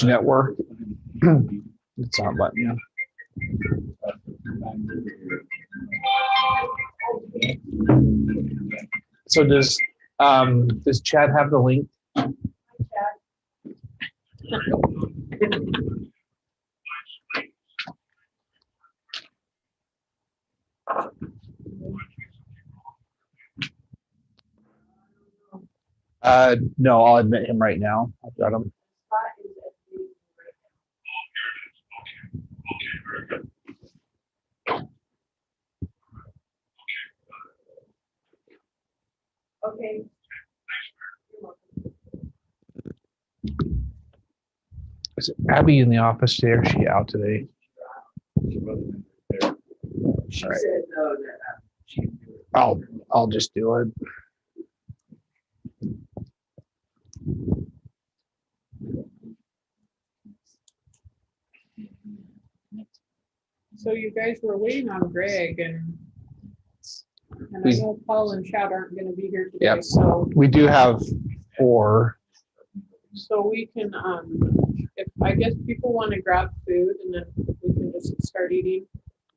Jeanette work? It's not letting you. So does Chad have the link? No, I'll admit him right now. I've got him. Okay. Is Abby in the office today or is she out today? She All right. said no, that she can do it. I'll just do it. So you guys were waiting on Greg and I know Paul and Chad aren't gonna be here today, Yep. so We do have 4. we can, if, I guess people wanna grab food and then we can just start eating.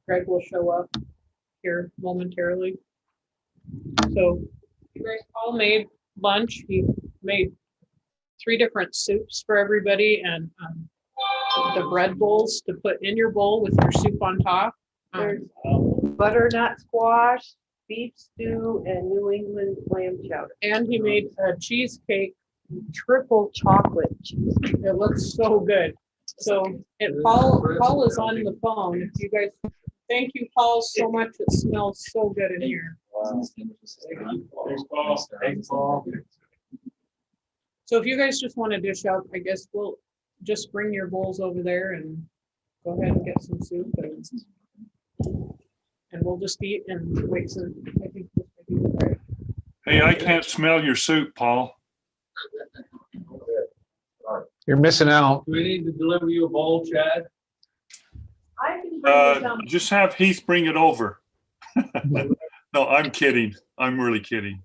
Greg will show up here momentarily. So you guys all made lunch. He made 3 different soups for everybody and, the bread bowls to put in your bowl with your soup on top. There's butternut squash, beef stew, and New England clam chowder. And he made a cheesecake. Triple chocolate cheese. It looks so good. So, and Paul is on the phone. If you guys, thank you, Paul, so much. It smells so good in here. Thanks, Paul. So if you guys just want to dish out, I guess we'll just bring your bowls over there and go ahead and get some soup and we'll just eat and wait. So I think this might be right. Hey, I can't smell your soup, Paul. You're missing out. Do we need to deliver you a bowl, Chad? I can bring you some. Just have Heath bring it over. No, I'm kidding. I'm really kidding.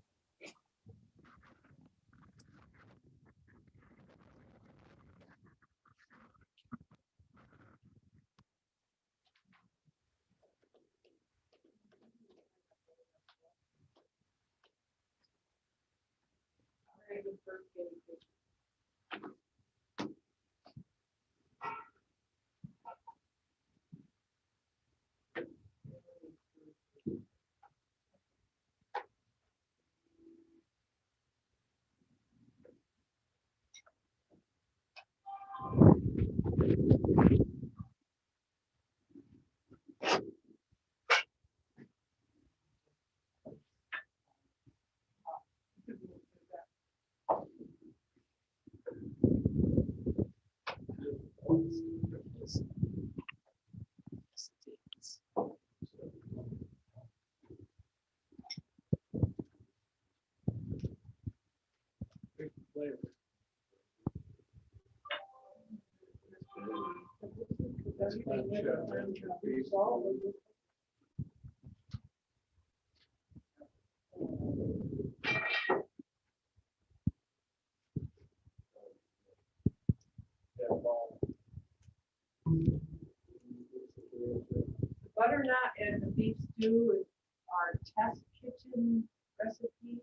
Butternut and the beef stew are test kitchen recipes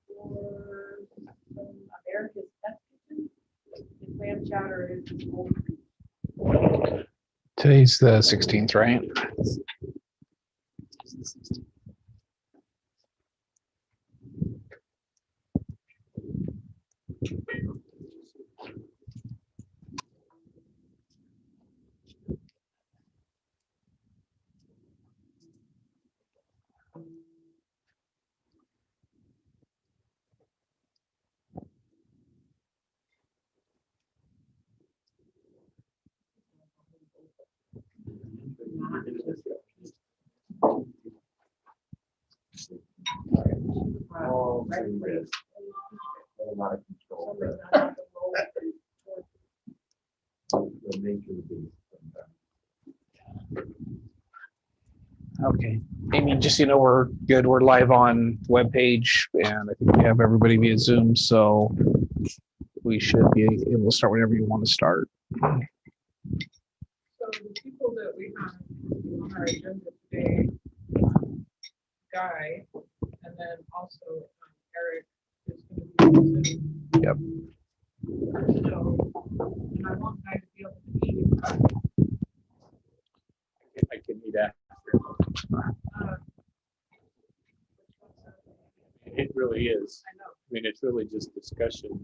for America's Test Kitchen. The clam chowder is the old. Today's the 16th, right? Okay, Amy, just so you know, we're good. We're live on the webpage, and I think we have everybody via Zoom. So we should be able to start whenever you want to start. So the people that we have on our agenda today, Guy, and then also Eric is going to be Zoom. Yep. So, and I want Guy to be able to eat. I can eat after. It really is. I know. I mean, it's really just discussion.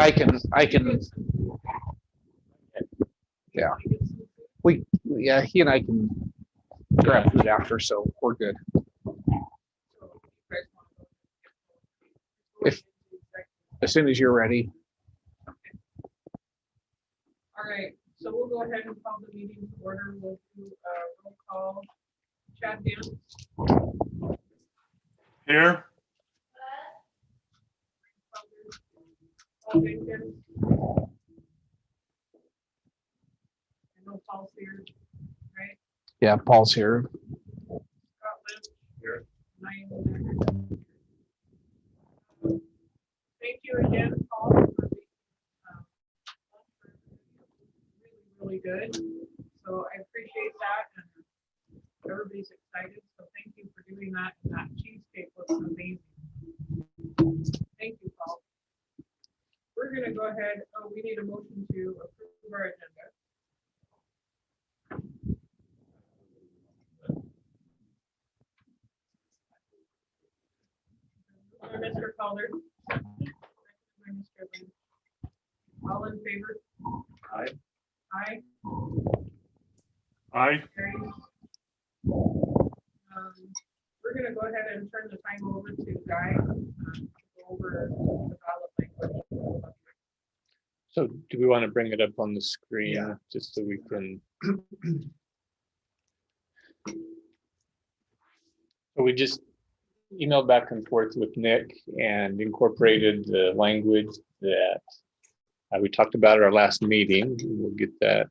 I can, yeah, yeah, he and I can grab food after, so we're good. If, as soon as you're ready. All right, so we'll go ahead and call the meeting to order. We'll do a roll call. Chad Dance. Here, Paul Jenkins. I know Paul's here, right? Yeah, Paul's here. Scott Lynch. Here. And I am there. Thank you again, Paul, for the really good. So I appreciate that, and everybody's excited. So thank you for doing that. And that cheesecake looks amazing. Thank you, Paul. We're gonna go ahead. Oh, we need a motion to approve our agenda. Mr. Calder. Mr. Lynn. All in favor? Aye. Aye. aye. Carries. We're gonna go ahead and turn the time over to Guy, to go over the ballot language. So do we want to bring it up on the screen just so we can? So we just emailed back and forth with Nick and incorporated the language that we talked about at our last meeting. We'll get that.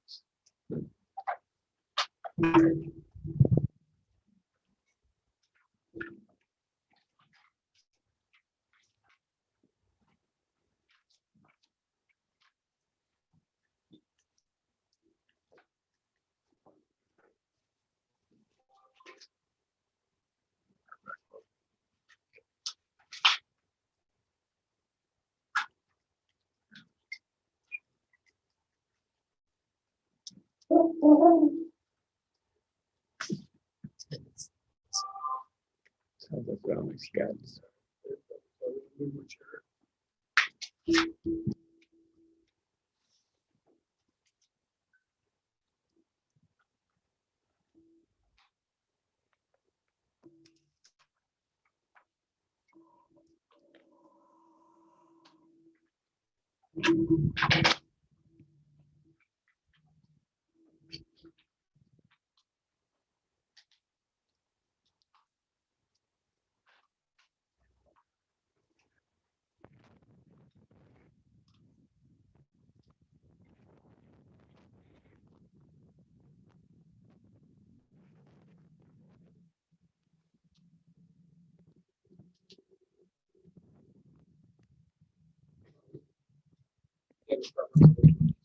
Sounds like we're on my scouts.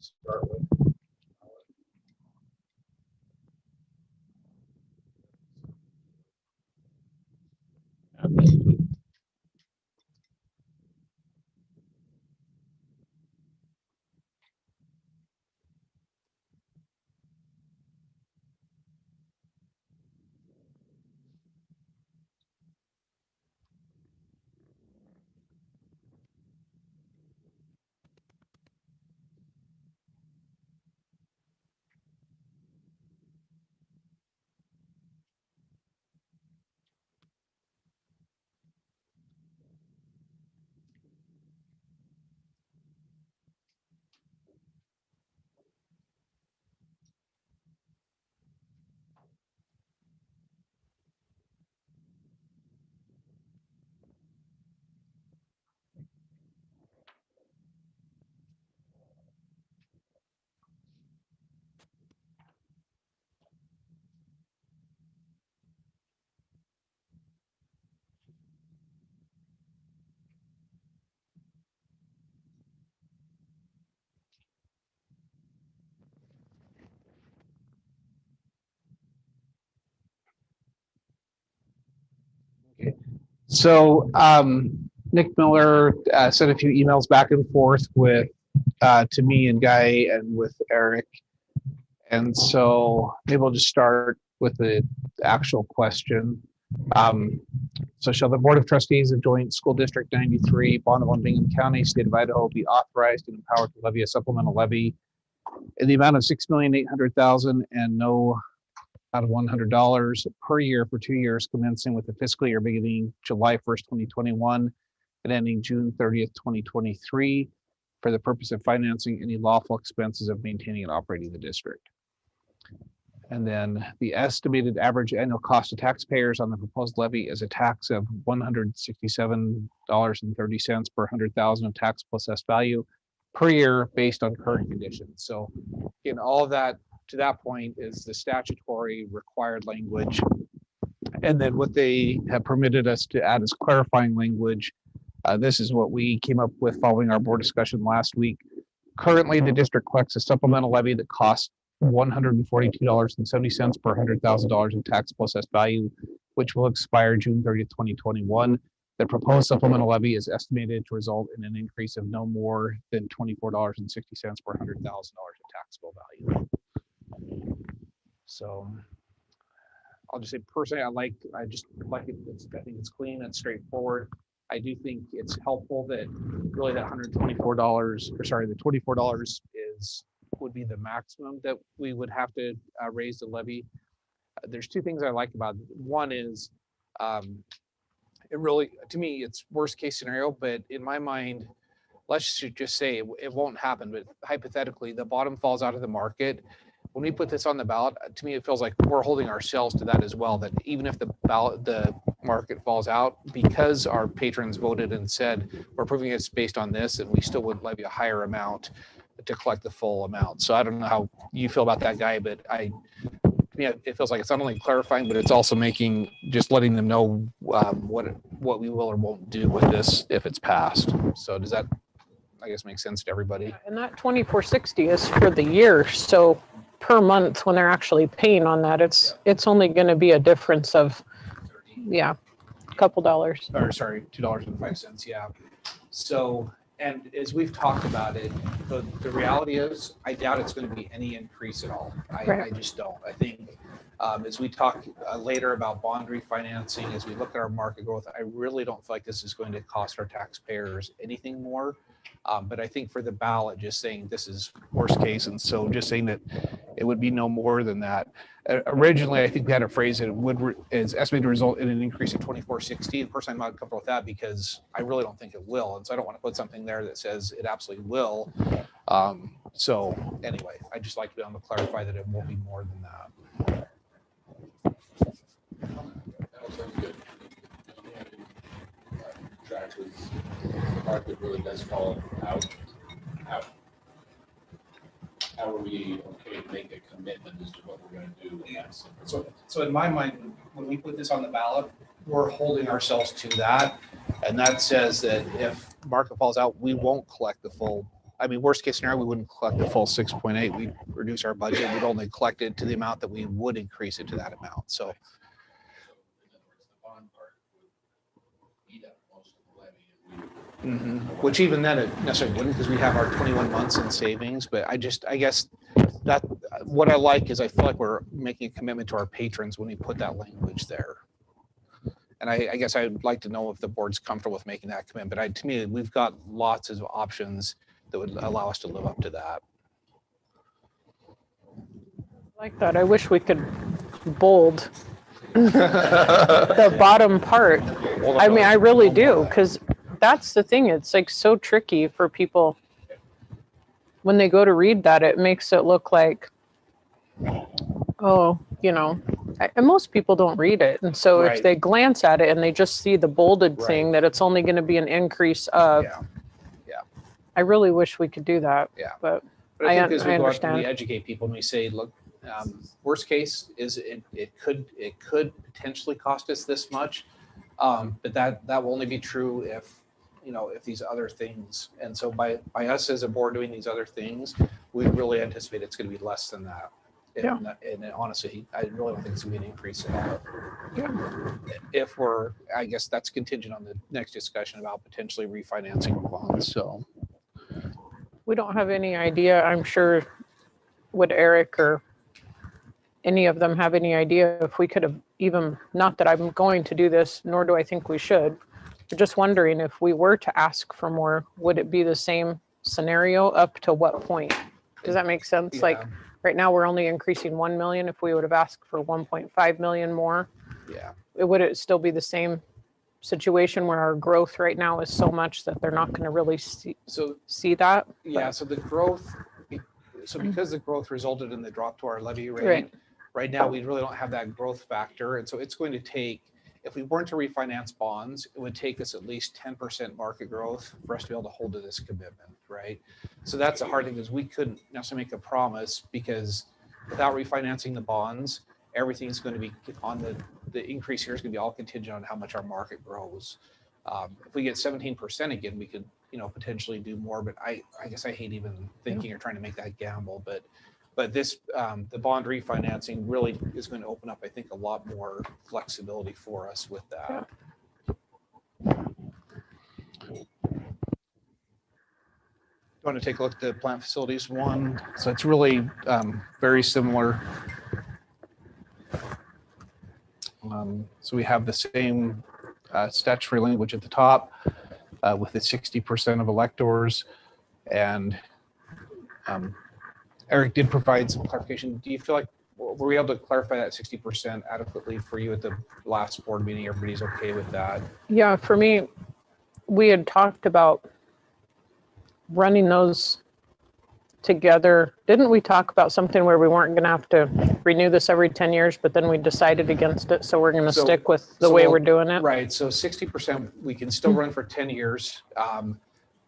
Start with. So Nick Miller sent a few emails back and forth with to me and Guy and with Eric. And so maybe we'll just start with the actual question. So shall the Board of Trustees of Joint School District 93, Bonneville and Bingham County, State of Idaho be authorized and empowered to levy a supplemental levy in the amount of $6,800,000 and no out of $100 per year for 2 years, commencing with the fiscal year beginning July 1st, 2021 and ending June 30th, 2023, for the purpose of financing any lawful expenses of maintaining and operating the district. And then the estimated average annual cost to taxpayers on the proposed levy is a tax of $167.30 per 100,000 of tax plus assessed value per year based on current conditions. So in all of that, to that point is the statutory required language. And then what they have permitted us to add is clarifying language. This is what we came up with following our board discussion last week. Currently, the district collects a supplemental levy that costs $142.70 per $100,000 of tax plus assessed value, which will expire June 30th, 2021. The proposed supplemental levy is estimated to result in an increase of no more than $24.60 per $100,000 of taxable value. So I'll just say personally, I just like it. I think it's clean and straightforward. I do think it's helpful that really that $124, or sorry, the $24 would be the maximum that we would have to raise the levy. There's two things I like about it. One is it really, to me, it's worst case scenario, but in my mind, let's just say it won't happen, but hypothetically, the bottom falls out of the market. When we put this on the ballot, to me, it feels like we're holding ourselves to that as well, that even if the market falls out, because our patrons voted and said, we're proving it's based on this, and we still would levy a higher amount to collect the full amount. So I don't know how you feel about that, Guy, but it feels like it's not only clarifying, but it's also just letting them know what we will or won't do with this if it's passed. So does that, I guess, make sense to everybody? And that 2460 is for the year. So per month, when they're actually paying on that, it's only going to be a difference of, a couple dollars. Or sorry, $2.05. Yeah. So, and as we've talked about it, the reality is, I doubt it's going to be any increase at all. I just don't. I think as we talk later about bond refinancing, as we look at our market growth, I really don't feel like this is going to cost our taxpayers anything more. But I think for the ballot, just saying this is worst case, and so just saying that it would be no more than that. Originally, I think we had a phrase that is estimated to result in an increase of 2460. And personally, I'm not comfortable with that because I really don't think it will. And so I don't want to put something there that says it absolutely will. So anyway, I just like to be able to clarify that it won't be more than that. The market really does call out. How are we okay to make a commitment as to what we're going to do? Yes. So in my mind, when we put this on the ballot, we're holding ourselves to that. And that says that if market falls out, we won't collect the full. I mean, worst case scenario, we wouldn't collect the full 6.8. We'd reduce our budget. We'd only collect it to the amount that we would increase it to that amount. So. In other words, the bond part would eat up most of the levy. Which even then it necessarily wouldn't, because we have our 21 months in savings. But I guess that what I like is I feel like we're making a commitment to our patrons when we put that language there. And I guess I'd like to know if the board's comfortable with making that commitment. But to me, we've got lots of options that would allow us to live up to that. Like that. I wish we could bold the bottom part. I mean, I really do, because that's the thing. It's like so tricky for people when they go to read that. It makes it look like, oh, and most people don't read it. And so if they glance at it and they just see the bolded thing that it's only going to be an increase of, I really wish we could do that. Yeah. But I think as we go out and understand. we educate people and we say, look, worst case is it could potentially cost us this much, but that will only be true if these other things. And so by us as a board doing these other things, we really anticipate it's going to be less than that. Yeah. And honestly, I really don't think it's gonna be an increase at all. Yeah. If we're, I guess that's contingent on the next discussion about potentially refinancing bonds, so. We don't have any idea. I'm sure, would Eric or any of them have any idea if we could have even, not that I'm going to do this, nor do I think we should. But just wondering if we were to ask for more, would it be the same scenario up to what point? Does that make sense? Like Yeah. right now, we're only increasing 1 million. If we would have asked for 1.5 million more, Yeah, would it still be the same situation where our growth right now is so much that they're not going to really so, see that? yeah, so the growth, so because the growth resulted in the drop to our levy rate, Right. right now, we really don't have that growth factor. And so it's going to take, if we weren't to refinance bonds, it would take us at least 10% market growth for us to be able to hold to this commitment, right? So that's the hard thing, is we couldn't necessarily make a promise, because without refinancing the bonds, everything's going to be on the increase here is going to be all contingent on how much our market grows. If we get 17% again, we could, potentially do more, but I guess I hate even thinking or trying to make that gamble, but this, the bond refinancing really is going to open up, I think, a lot more flexibility for us with that. You want to take a look at the plant facilities one? So it's really very similar. So we have the same statutory language at the top with the 60% of electors. And Eric did provide some clarification. Do you feel like, were we able to clarify that 60% adequately for you at the last board meeting? Everybody's okay with that? Yeah, for me, we had talked about running those together. Didn't we talk about something where we weren't going to have to renew this every 10 years, but then we decided against it? So we're going to stick with the way we're doing it. Right. So 60%, we can still run for 10 years.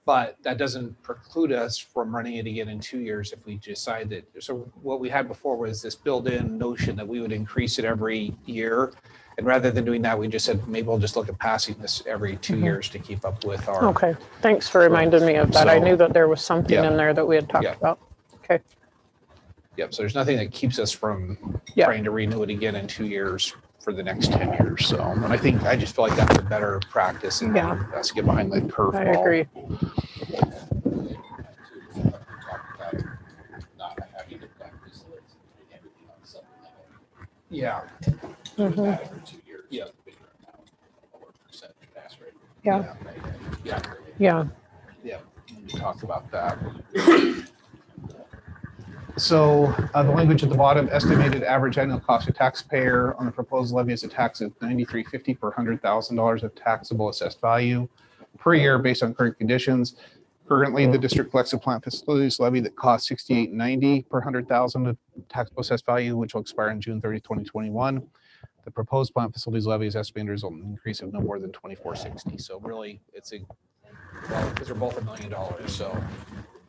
But that doesn't preclude us from running it again in 2 years if we decide that. So what we had before was this built-in notion that we would increase it every year. And rather than doing that, we just said, maybe we'll just look at passing this every 2 years to keep up with our. Okay, thanks for reminding me of that. I So, knew that there was something yeah. in there that we had talked Yeah. about. Okay, Yep. So there's nothing that keeps us from Yeah. trying to renew it again in 2 years for the next 10 years. So, and I just feel like that's a better practice and Yeah. let's get behind the curve. I agree. Not having to practice everything on supplemental. Yeah. Mhm. For 2 years. Yeah. Figure out what percentage pass rate. Yeah, Yeah. yeah, Yeah. We talked about that. So the language at the bottom, estimated average annual cost to taxpayer on the proposed levy is a tax of $93.50 per $100,000 of taxable assessed value per year based on current conditions. Currently, the district collects a plant facilities levy that costs $68.90 per $100,000 of taxable assessed value, which will expire on June 30, 2021. The proposed plant facilities levy is estimated to result in an increase of no more than $24.60. So really, it's because they're both $1 million. So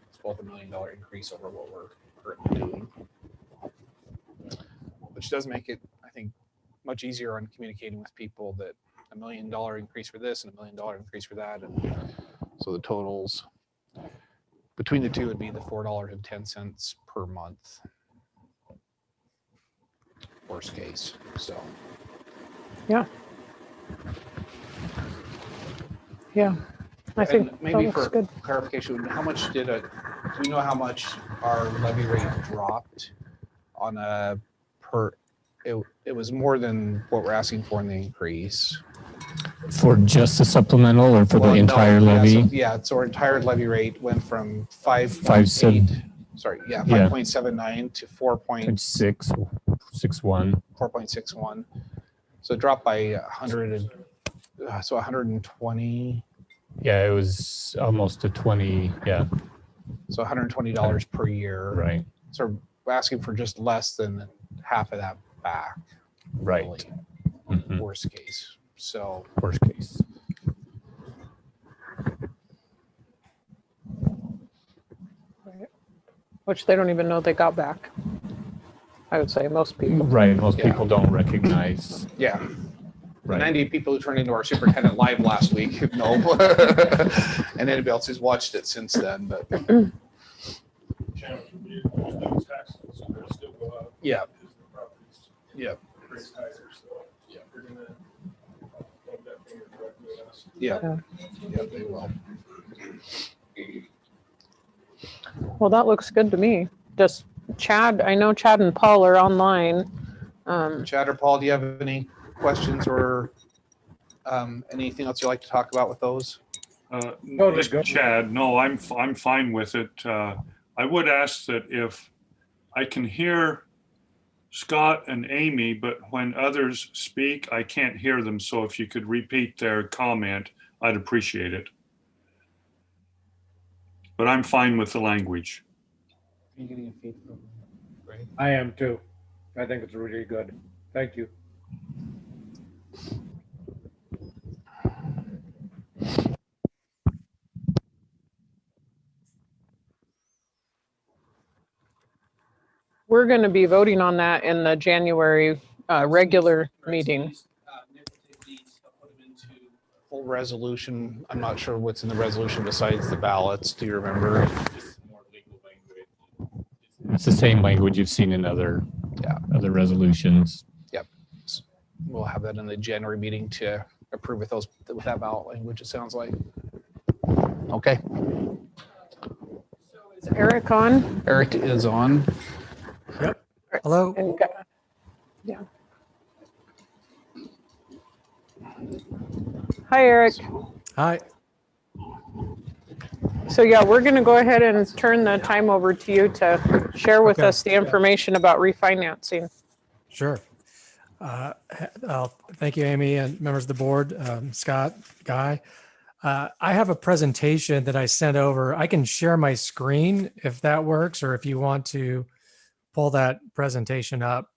it's both $1 million increase over what we're currently doing, which does make it, I think, much easier on communicating with people that $1 million increase for this and $1 million increase for that. And so the totals between the two would be the $4.10 per month. Worst case. So yeah. I think and that maybe looks for good. clarification, how much do we know how much our levy rate dropped on a per? It was more than what we're asking for in the increase. For just the supplemental or for Well, the no, entire levy? So our entire levy rate went from 5.7. 5.79 to 4.61. 4.61. So it dropped by 100, so 120. Yeah, it was almost a 20. Yeah, So $120 per year. right, So we're asking for just less than half of that back. right. Really, Mhm. worst case. So Worst case. Which they don't even know they got back. I would say most people. Right, most Yeah. people don't recognize. yeah, the Right. 90 people who turned into our superintendent live last week, no. And anybody else who's watched it since then, but Yeah. because the property's Yeah. raised higher, so Yeah. they're gonna point that finger directly at us. Yeah. Yeah, they will. Well, that looks good to me. Just Chad, I know Chad and Paul are online. Chad or Paul, do you have any questions or anything else you'd like to talk about with those? This is Chad, no, I'm fine with it. I would ask that if I can hear Scott and Amy, but when others speak, I can't hear them. So if you could repeat their comment, I'd appreciate it. But I'm fine with the language. Are you getting a feed from Greg? I am too. I think it's really good. Thank you. We're going to be voting on that in the January regular meeting. Full resolution. I'm not sure what's in the resolution besides the ballots. Do you remember? It's the same language you've seen in other resolutions. We'll have that in the January meeting to approve with that ballot language, it sounds like. Okay. Is Eric on? Eric is on. Hello. And, yeah. Hi, Eric. Hi. So yeah, we're going to go ahead and turn the time over to you to share with Okay. us the information about refinancing. Sure. Thank you, Amy, and members of the board, Scott, Guy. I have a presentation that I sent over. I can share my screen if that works, or if you want to pull that presentation up.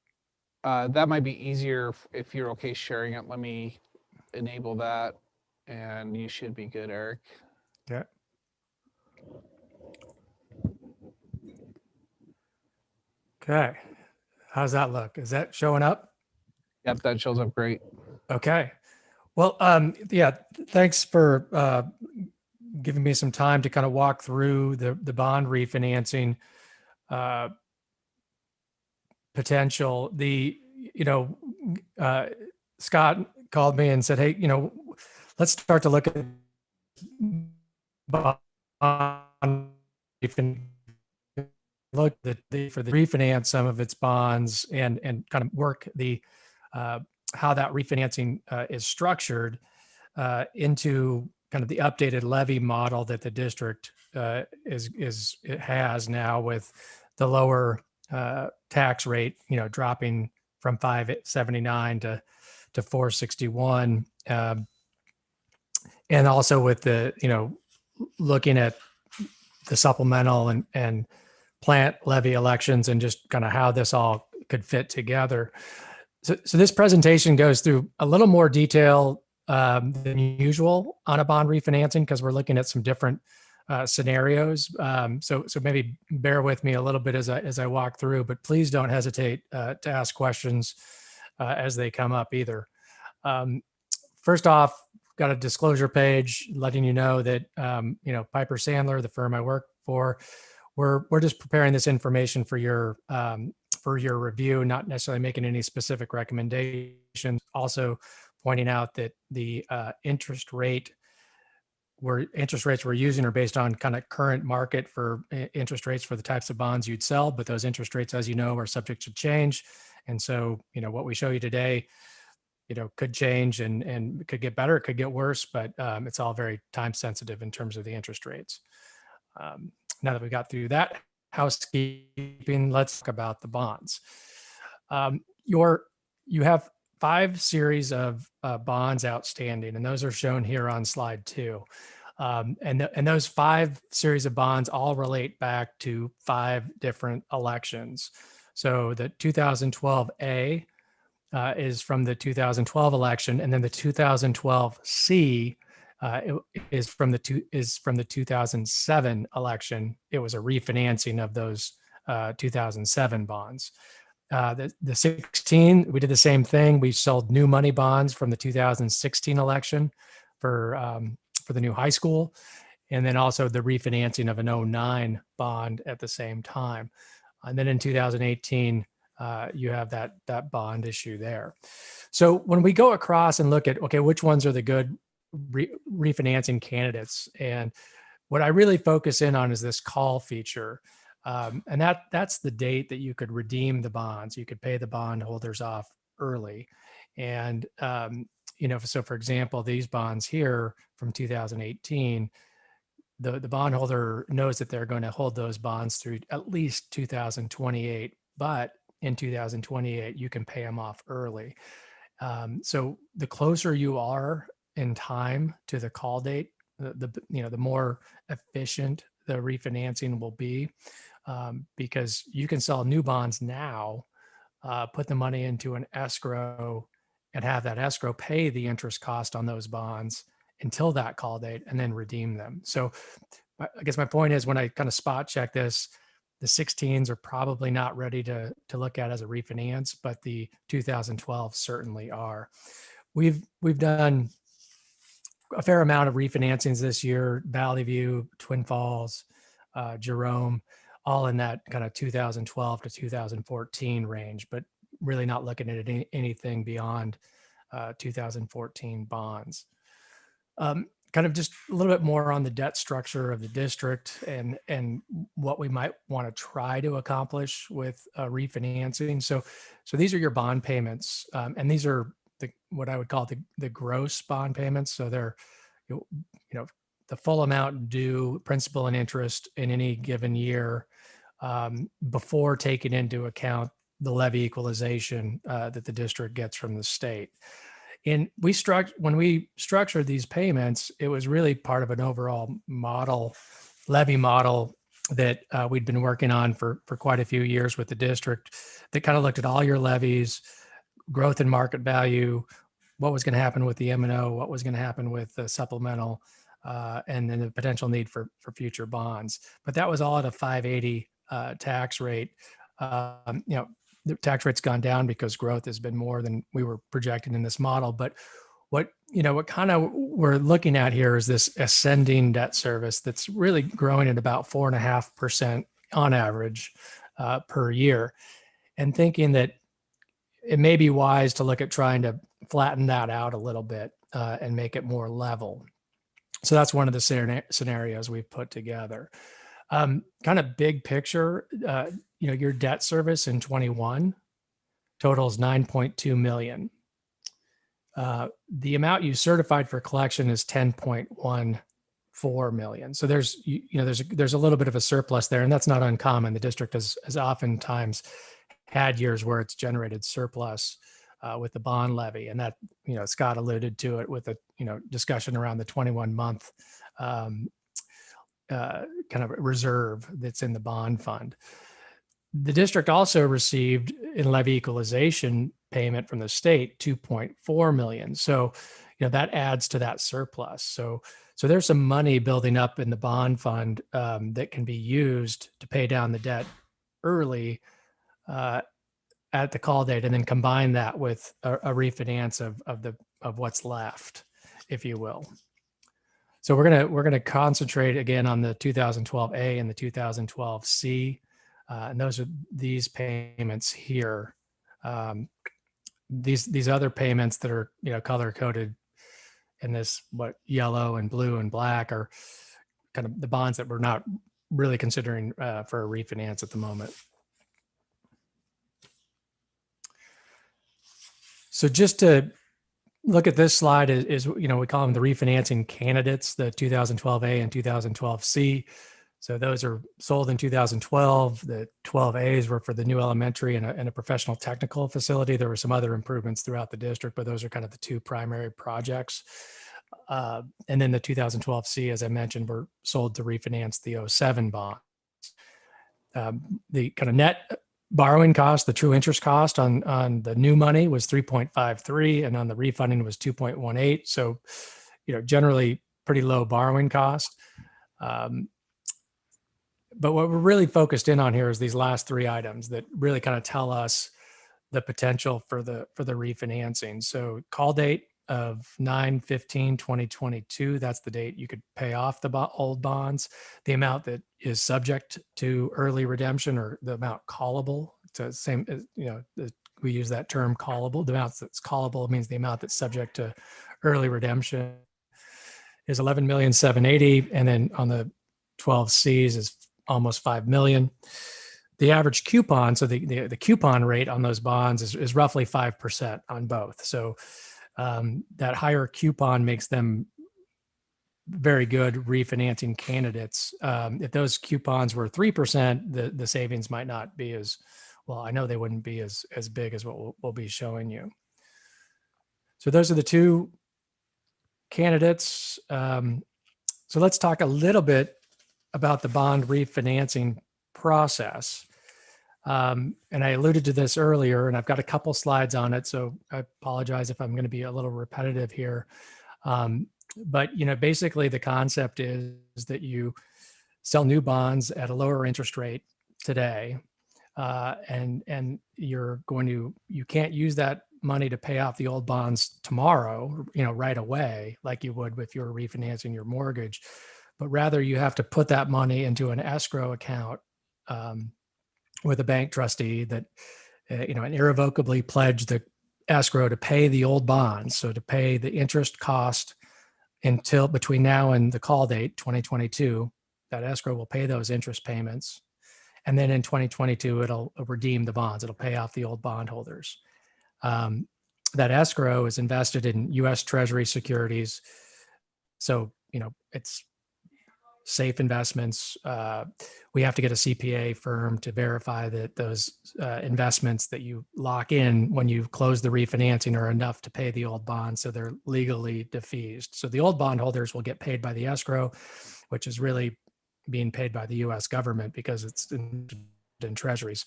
That might be easier if you're okay sharing it. Let me enable that and you should be good, Eric. Okay. Okay. How's that look? Is that showing up? Yep, that shows up great. Okay. Well, yeah, thanks for giving me some time to kind of walk through the bond refinancing potential. Scott called me and said, hey, let's start to look at bond look for the refinance some of its bonds and kind of work the how that refinancing is structured into kind of the updated levy model that the district it has now, with the lower tax rate, dropping from 579 to 461, and also with the looking at the supplemental and plant levy elections and just kind of how this all could fit together. So this presentation goes through a little more detail than usual on a bond refinancing, because we're looking at some different scenarios. So maybe bear with me a little bit as I walk through, but please don't hesitate to ask questions as they come up either. First off, got a disclosure page letting you know that Piper Sandler, the firm I work for, we're just preparing this information for your review, not necessarily making any specific recommendations. Also pointing out that the interest rates we're using are based on kind of current market for interest rates for the types of bonds you'd sell, but those interest rates, as you know, are subject to change. And so, what we show you today, could change and could get better, it could get worse, but it's all very time sensitive in terms of the interest rates. Now that we got through that housekeeping, let's talk about the bonds. You have 5 series of bonds outstanding, and those are shown here on slide 2. And those 5 series of bonds all relate back to 5 different elections. So the 2012A is from the 2012 election, and then the 2012C is from the 2007 election. It was a refinancing of those 2007 bonds. The 16, we did the same thing. We sold new money bonds from the 2016 election for the new high school, and then also the refinancing of an 09 bond at the same time. And then in 2018, you have that bond issue there. So when we go across and look at, okay, which ones are the good refinancing candidates, and what I really focus in on is this call feature. And that's the date that you could redeem the bonds. You could pay the bond holders off early. And, so for example, these bonds here from 2018, the bondholder knows that they're going to hold those bonds through at least 2028, but in 2028, you can pay them off early. So the closer you are in time to the call date, the more efficient the refinancing will be, because you can sell new bonds now, put the money into an escrow, and have that escrow pay the interest cost on those bonds until that call date, and then redeem them. So I guess my point is, when I kind of spot check this, the 16s are probably not ready to look at as a refinance, but the 2012 certainly are. We've done a fair amount of refinancings this year: Valley View, Twin Falls, Jerome, all in that kind of 2012 to 2014 range, but really not looking at anything beyond 2014 bonds. Kind of just a little bit more on the debt structure of the district and what we might want to try to accomplish with refinancing. So these are your bond payments, and these are what I would call the gross bond payments. So they're, the full amount due, principal and interest in any given year, before taking into account the levy equalization that the district gets from the state. And when we structured these payments, it was really part of an overall levy model that we'd been working on for quite a few years with the district, that kind of looked at all your levies, growth in market value, what was going to happen with the M&O, what was going to happen with the supplemental, and then the potential need for future bonds. But that was all at a 580 tax rate. The tax rate's gone down because growth has been more than we were projecting in this model. But what kind of we're looking at here is this ascending debt service that's really growing at about 4.5% on average per year, and thinking that it may be wise to look at trying to flatten that out a little bit and make it more level. So that's one of the scenarios we've put together. Kind of big picture, your debt service in 21 totals 9.2 million. The amount you certified for collection is 10.14 million. So there's a little bit of a surplus there, and that's not uncommon. The district has oftentimes had years where it's generated surplus with the bond levy, and that, Scott alluded to it with a discussion around the 21-month kind of reserve that's in the bond fund. The district also received in levy equalization payment from the state 2.4 million. So, that adds to that surplus. So there's some money building up in the bond fund that can be used to pay down the debt early at the call date, and then combine that with a refinance of what's left, if you will. So we're gonna concentrate again on the 2012A and the 2012C, and those are these payments here. These other payments that are color coded in this yellow and blue and black are kind of the bonds that we're not really considering for a refinance at the moment. So just to look at this slide is we call them the refinancing candidates, the 2012A and 2012C. So those are sold in 2012. The 12As were for the new elementary and a professional technical facility. There were some other improvements throughout the district, but those are kind of the two primary projects. And then the 2012C, as I mentioned, were sold to refinance the 07 bond. The kind of net borrowing cost, the true interest cost on the new money was 3.53, and on the refunding was 2.18. So, generally pretty low borrowing cost. But what we're really focused in on here is these last three items that really kind of tell us the potential for the refinancing. So call date of 9/15/2022. That's the date you could pay off the old bonds. The amount that is subject to early redemption, or the amount callable, it's same, we use that term callable. The amount that's callable means the amount that's subject to early redemption is 11,780,000. And then on the 12 Cs is almost 5 million. The average coupon, so the coupon rate on those bonds is roughly 5% on both. So that higher coupon makes them very good refinancing candidates. If those coupons were 3%, the savings might not be as well. I know they wouldn't be as big as what we'll be showing you. So those are the two candidates. So let's talk a little bit about the bond refinancing process. And I alluded to this earlier, and I've got a couple slides on it, so I apologize if I'm going to be a little repetitive here. But basically the concept is that you sell new bonds at a lower interest rate today, and you can't use that money to pay off the old bonds tomorrow, right away, like you would if you were refinancing your mortgage, but rather you have to put that money into an escrow account with a bank trustee that and irrevocably pledge the escrow to pay the old bonds, so to pay the interest cost until between now and the call date 2022. That escrow will pay those interest payments, and then in 2022 it'll redeem the bonds. It'll pay off the old bondholders. That escrow is invested in U.S. Treasury securities, so it's safe investments. We have to get a CPA firm to verify that those investments that you lock in when you close the refinancing are enough to pay the old bonds, so they're legally defeased. So the old bondholders will get paid by the escrow, which is really being paid by the U.S. government because it's in treasuries,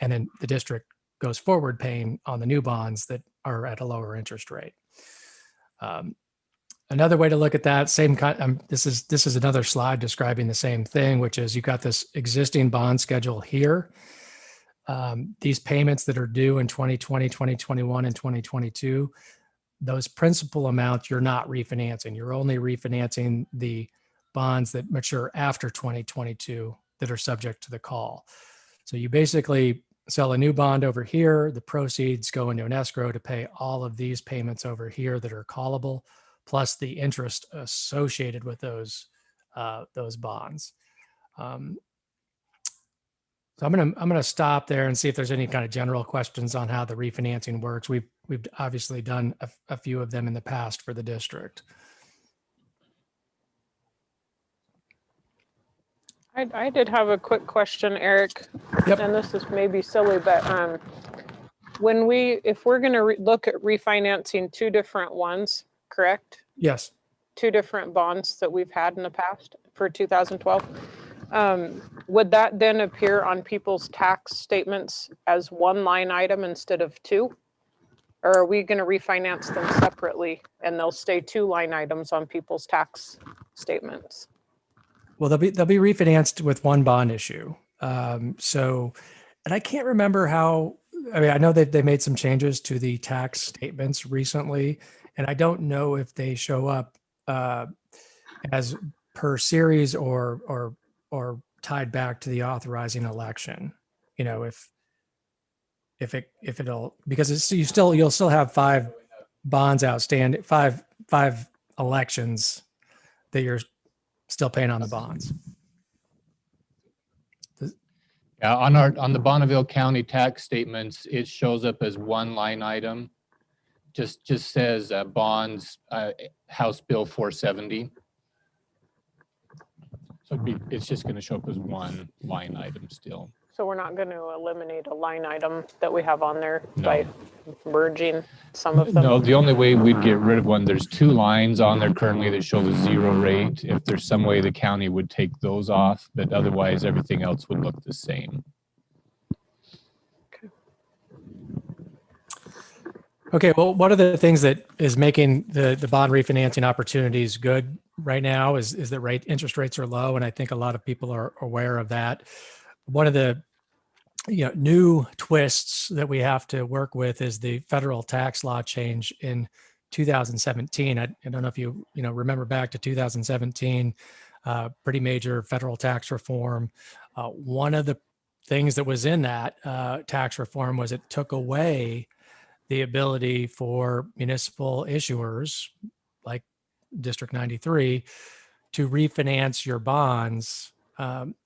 and then the district goes forward paying on the new bonds that are at a lower interest rate. Another way to look at that same kind, this is another slide describing the same thing, which is you've got this existing bond schedule here. These payments that are due in 2020, 2021, and 2022, those principal amounts you're not refinancing. You're only refinancing the bonds that mature after 2022 that are subject to the call. So you basically sell a new bond over here. The proceeds go into an escrow to pay all of these payments over here that are callable, plus the interest associated with those bonds. So I'm gonna stop there and see if there's any kind of general questions on how the refinancing works. We've obviously done a few of them in the past for the district. I did have a quick question, Eric. Yep. And this is maybe silly, but if we're going to look at refinancing two different ones, correct? Yes. Two different bonds that we've had in the past for 2012. Would that then appear on people's tax statements as one line item instead of two? Or are we going to refinance them separately and they'll stay two line items on people's tax statements? Well, they'll be refinanced with one bond issue. And I can't remember how. I mean, I know that they made some changes to the tax statements recently, and I don't know if they show up as per series or tied back to the authorizing election. If it'll, because you'll still have 5 bonds outstanding, five elections that you're still paying on the bonds. Yeah, on the Bonneville County tax statements, it shows up as one line item. Just says bonds, House Bill 470. So it's just going to show up as one line item still. So we're not going to eliminate a line item that we have on there No. by merging some of them? No, the only way we'd get rid of one, there's 2 lines on there currently that show the 0 rate. If there's some way the county would take those off, but otherwise everything else would look the same. Okay, well, one of the things that is making the bond refinancing opportunities good right now is that interest rates are low, and I think a lot of people are aware of that. One of the new twists that we have to work with is the federal tax law change in 2017. I don't know if you remember back to 2017, pretty major federal tax reform. One of the things that was in that tax reform was it took away the ability for municipal issuers like District 93 to refinance your bonds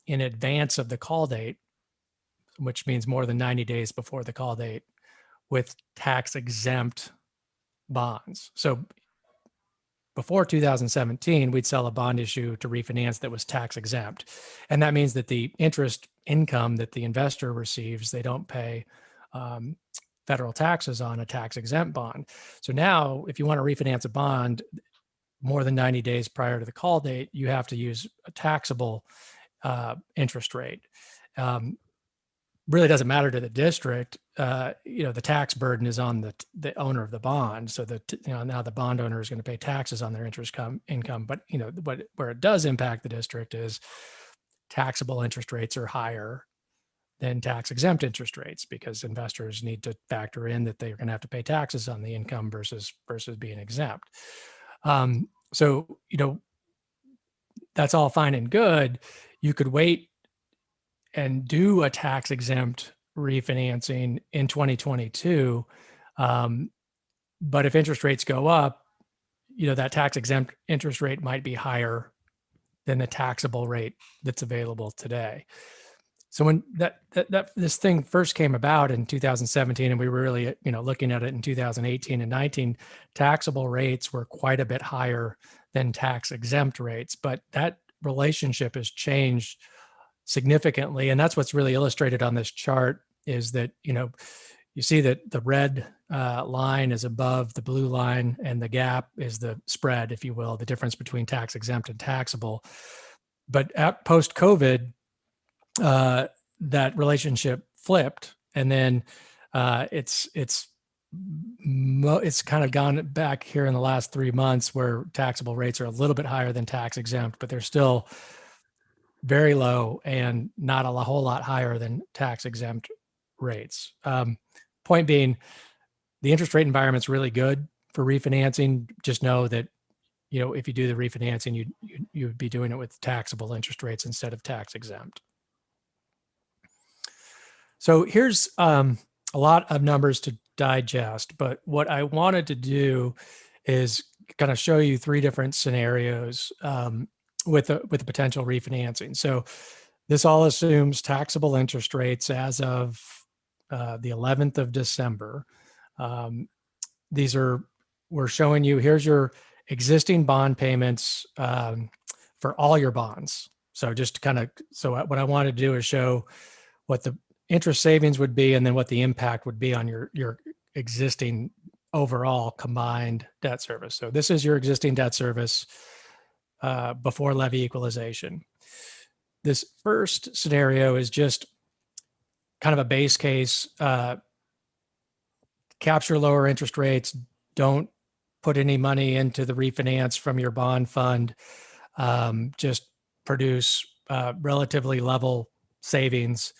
in advance of the call date, which means more than 90 days before the call date, with tax exempt bonds. So before 2017, we'd sell a bond issue to refinance that was tax exempt. And that means that the interest income that the investor receives, they don't pay federal taxes on a tax exempt bond. So now, if you want to refinance a bond more than 90 days prior to the call date, you have to use a taxable interest rate. Really doesn't matter to the district. The tax burden is on the owner of the bond. So that, now the bond owner is going to pay taxes on their interest income. But, where it does impact the district is taxable interest rates are higher than tax exempt interest rates, because investors need to factor in that they're going to have to pay taxes on the income versus being exempt. So, that's all fine and good. You could wait and do a tax exempt refinancing in 2022. But if interest rates go up, that tax exempt interest rate might be higher than the taxable rate that's available today. So when this thing first came about in 2017, and we were really, looking at it in 2018 and 19, taxable rates were quite a bit higher than tax exempt rates, but that relationship has changed significantly. And that's what's really illustrated on this chart, is that, you see that the red line is above the blue line, and the gap is the spread, if you will, the difference between tax exempt and taxable. But at post-COVID, that relationship flipped, and then it's kind of gone back here in the last 3 months, where taxable rates are a little bit higher than tax exempt, but they're still very low and not a whole lot higher than tax exempt rates. Point being, the interest rate environment's really good for refinancing. Just know that, if you do the refinancing, you would be doing it with taxable interest rates instead of tax exempt. So here's a lot of numbers to digest, but what I wanted to do is kind of show you 3 different scenarios with the potential refinancing. So this all assumes taxable interest rates as of the 11th of December. We're showing you, here's your existing bond payments for all your bonds. So just so what I wanted to do is show what the interest savings would be, and then what the impact would be on your existing overall combined debt service. So this is your existing debt service before levy equalization. This first scenario is just kind of a base case. Capture lower interest rates, don't put any money into the refinance from your bond fund, just produce relatively level savings.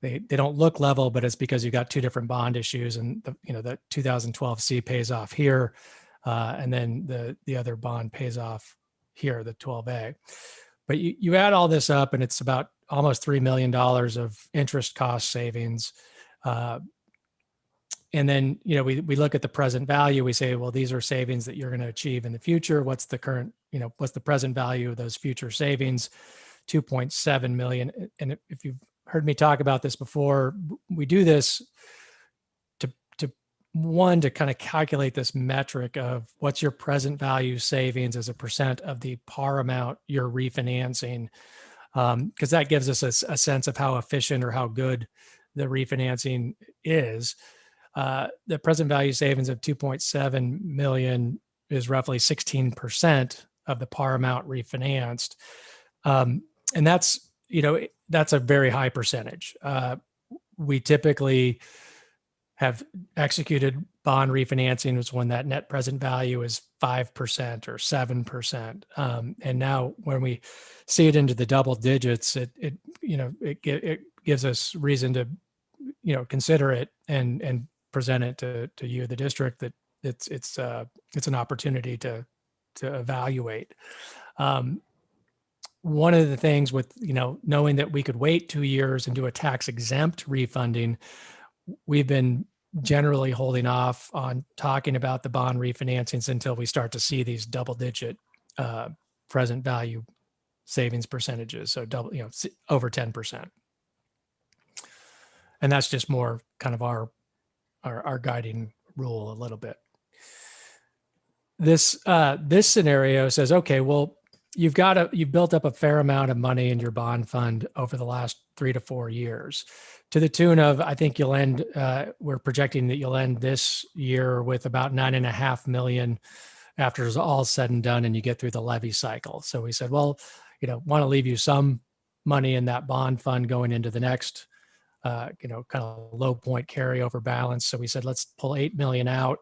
They don't look level, but it's because you got 2 different bond issues, and the 2012 C pays off here, and then the other bond pays off here, the 12A. But you add all this up, and it's about almost $3 million of interest cost savings. And then, we look at the present value. We say, well, these are savings that you're going to achieve in the future. What's the current, what's the present value of those future savings? 2.7 million. And if you've heard me talk about this before, we do this to kind of calculate this metric of what's your present value savings as a percent of the par amount you're refinancing, because that gives us a sense of how efficient or how good the refinancing is. The present value savings of 2.7 million is roughly 16% of the par amount refinanced. And that's a very high percentage. We typically have executed bond refinancings when that net present value is 5% or 7%. And now when we see it into the double digits, it gives us reason to, consider it and present it to you, the district, that it's an opportunity to evaluate. one of the things with, knowing that we could wait 2 years and do a tax exempt refunding, we've been generally holding off on talking about the bond refinancings until we start to see these double digit present value savings percentages. So double, over 10%. And that's just more kind of our guiding rule a little bit. This scenario says, okay, well, you've built up a fair amount of money in your bond fund over the last 3 to 4 years, to the tune of, I think you'll end, we're projecting that you'll end this year with about 9.5 million after it's all said and done and you get through the levy cycle. So we said, well, want to leave you some money in that bond fund going into the next, kind of low point carryover balance. So we said, let's pull 8 million out,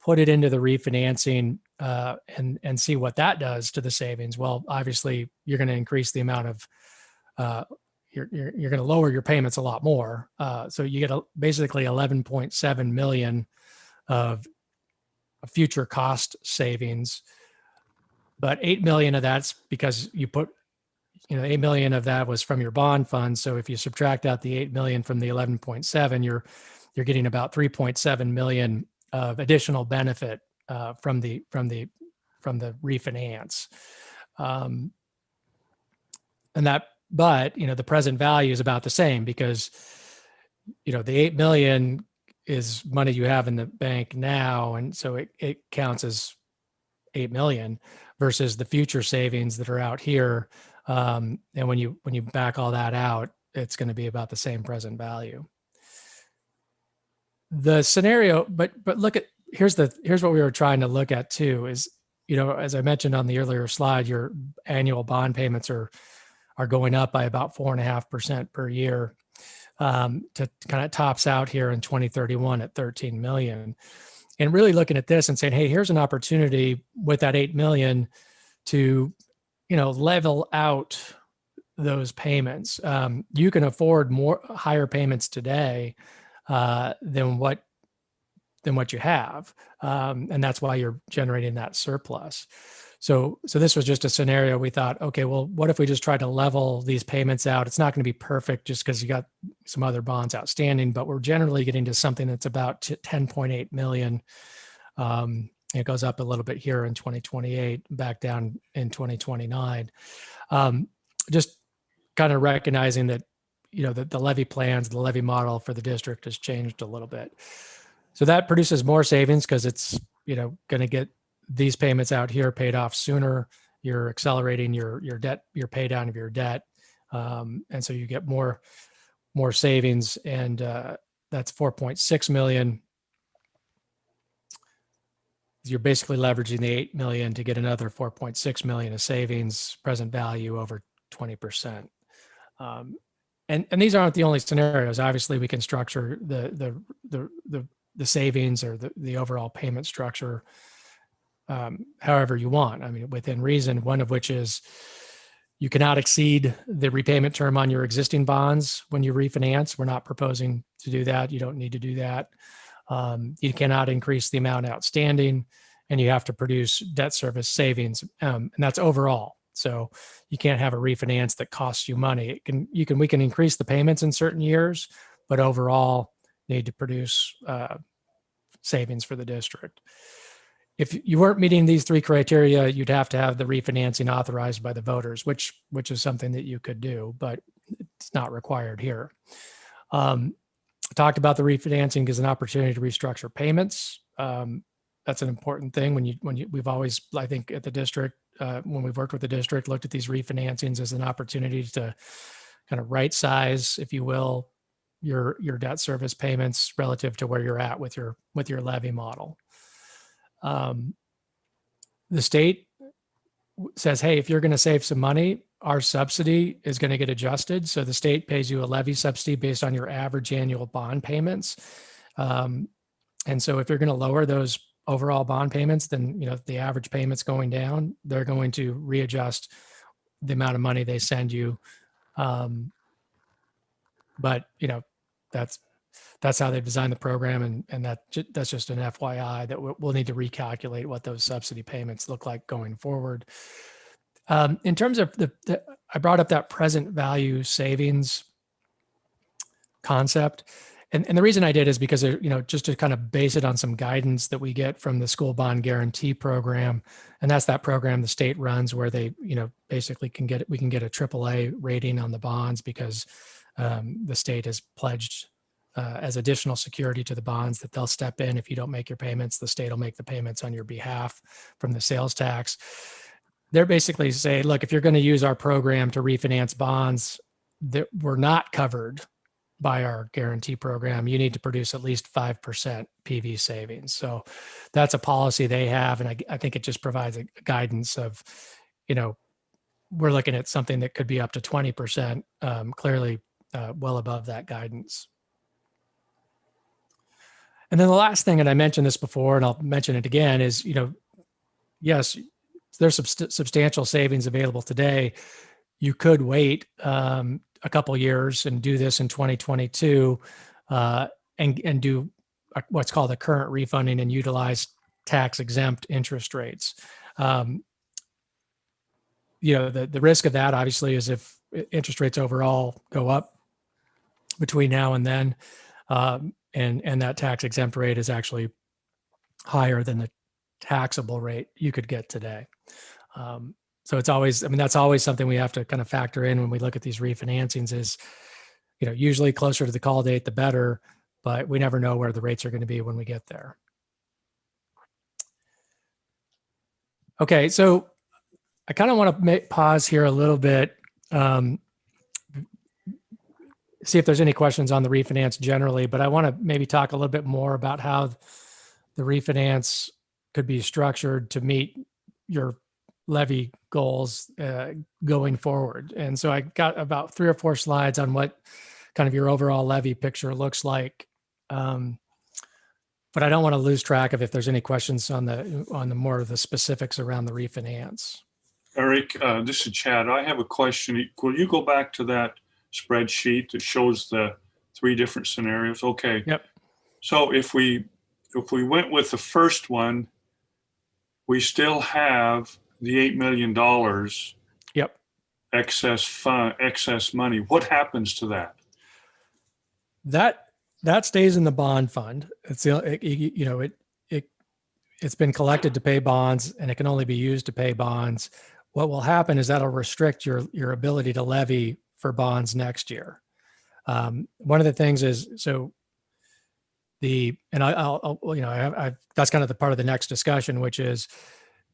put it into the refinancing, and see what that does to the savings. Well, obviously, you're going to increase the amount of, you're going to lower your payments a lot more. So you get basically 11.7 million of future cost savings, but 8 million of that's because you put, 8 million of that was from your bond fund. So if you subtract out the 8 million from the 11.7, you're getting about 3.7 million of additional benefit from the refinance. And that, but the present value is about the same because the 8 million is money you have in the bank now, and so it counts as 8 million versus the future savings that are out here. And when you back all that out, it's going to be about the same present value. The scenario, but look at, here's what we were trying to look at too, is, as I mentioned on the earlier slide, your annual bond payments are going up by about 4.5% per year, to kind of tops out here in 2031 at 13 million. And really looking at this and saying, hey, here's an opportunity with that 8 million to, level out those payments. You can afford higher payments today than what you have. And that's why you're generating that surplus. So this was just a scenario we thought, okay, well, what if we just try to level these payments out? It's not going to be perfect just because you got some other bonds outstanding, but we're generally getting to something that's about 10.8 million. It goes up a little bit here in 2028, back down in 2029. Just kind of recognizing that, the levy plans, the levy model for the district has changed a little bit. So that produces more savings because it's, going to get these payments out here paid off sooner. You're accelerating your debt, your pay down of your debt. And so you get more savings, and that's 4.6 million. You're basically leveraging the 8 million to get another 4.6 million of savings, present value over 20%. And these aren't the only scenarios. Obviously, we can structure the savings or the overall payment structure however you want. I mean, within reason, one of which is you cannot exceed the repayment term on your existing bonds when you refinance. We're not proposing to do that. You don't need to do that. You cannot increase the amount outstanding, and you have to produce debt service savings, and that's overall. So you can't have a refinance that costs you money. We can increase the payments in certain years, but overall need to produce savings for the district. If you weren't meeting these 3 criteria, you'd have to have the refinancing authorized by the voters, which is something that you could do, but it's not required here. Talked about the refinancing as an opportunity to restructure payments. That's an important thing we've always, I think, at the district, when we've worked with the district, looked at these refinancings as an opportunity to kind of right size, if you will, your debt service payments relative to where you're at with your levy model. The state says, hey, if you're going to save some money, our subsidy is going to get adjusted. So the state pays you a levy subsidy based on your average annual bond payments. And so if you're going to lower those overall bond payments, then, the average payments going down, they're going to readjust the amount of money they send you. But, that's how they designed the program. And that's just an FYI that we'll need to recalculate what those subsidy payments look like going forward. In terms of I brought up that present value savings concept. And the reason I did is because, just to kind of base it on some guidance that we get from the school bond guarantee program. And that's that program the state runs where they, basically we can get a AAA rating on the bonds because the state has pledged as additional security to the bonds that they'll step in. If you don't make your payments, the state will make the payments on your behalf from the sales tax. They're basically say, look, if you're going to use our program to refinance bonds that were not covered by our guarantee program, you need to produce at least 5% PV savings. So that's a policy they have. And I think it just provides a guidance of, we're looking at something that could be up to 20%, clearly well above that guidance. And then the last thing, and I mentioned this before, and I'll mention it again, is, yes, there's substantial savings available today. You could wait a couple years and do this in 2022 and do what's called a current refunding and utilize tax exempt interest rates. The risk of that obviously is if interest rates overall go up between now and then, and that tax exempt rate is actually higher than the taxable rate you could get today. So it's always, that's always something we have to kind of factor in when we look at these refinancings is, usually closer to the call date, the better, but we never know where the rates are going to be when we get there. Okay. So I kind of want to pause here a little bit, see if there's any questions on the refinance generally, but I want to maybe talk a little bit more about how the refinance could be structured to meet your levy goals going forward. And so I got about 3 or 4 slides on what kind of your overall levy picture looks like. But I don't want to lose track of if there's any questions on the more of the specifics around the refinance. Eric, this is Chad. I have a question. Will you go back to that spreadsheet that shows the 3 different scenarios? Okay. Yep. So if we went with the first one, we still have the $8 million Yep. excess money. What happens to that? That stays in the bond fund. It's it's been collected to pay bonds, and it can only be used to pay bonds. What will happen is that'll restrict your ability to levy for bonds next year. One of the things is that's kind of the part of the next discussion, which is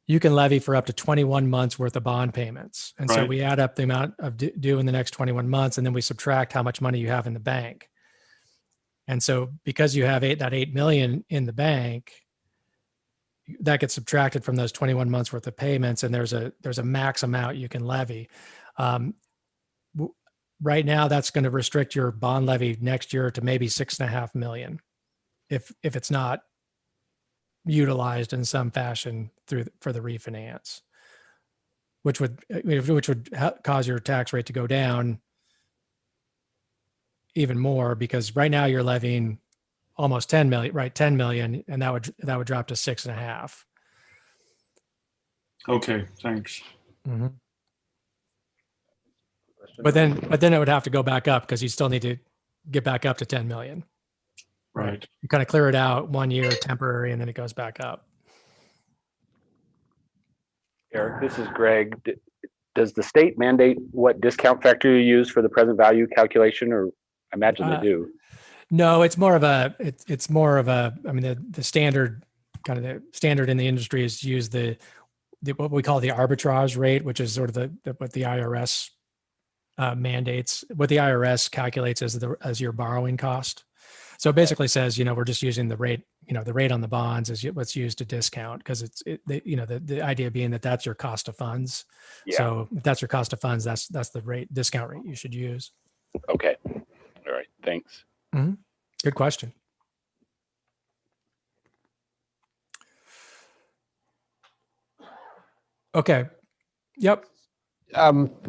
you can levy for up to 21 months worth of bond payments. And so we add up the amount of due in the next 21 months, and then we subtract how much money you have in the bank. And so because you have that 8 million in the bank, that gets subtracted from those 21 months worth of payments. And there's a max amount you can levy. Right now, that's going to restrict your bond levy next year to maybe 6.5 million. If it's not utilized in some fashion for the refinance, which would cause your tax rate to go down even more, because right now you're levying almost 10 million, right? 10 million, and that would drop to 6.5. Okay, thanks. Mm-hmm. But then it would have to go back up because you still need to get back up to 10 million. Right. You kind of clear it out 1 year temporary, and then it goes back up. Eric, this is Greg. Does the state mandate what discount factor you use for the present value calculation, or I imagine they do? No, it's more of a, the standard in the industry is to use the what we call the arbitrage rate, which is sort of what the IRS mandates. What the IRS calculates as your borrowing cost. So it basically says, we're just using the rate, the rate on the bonds is what's used to discount, because the idea being that that's your cost of funds. Yeah. So if that's your cost of funds, that's the discount rate you should use. Okay. All right. Thanks. Mm-hmm. Good question. Okay. Yep.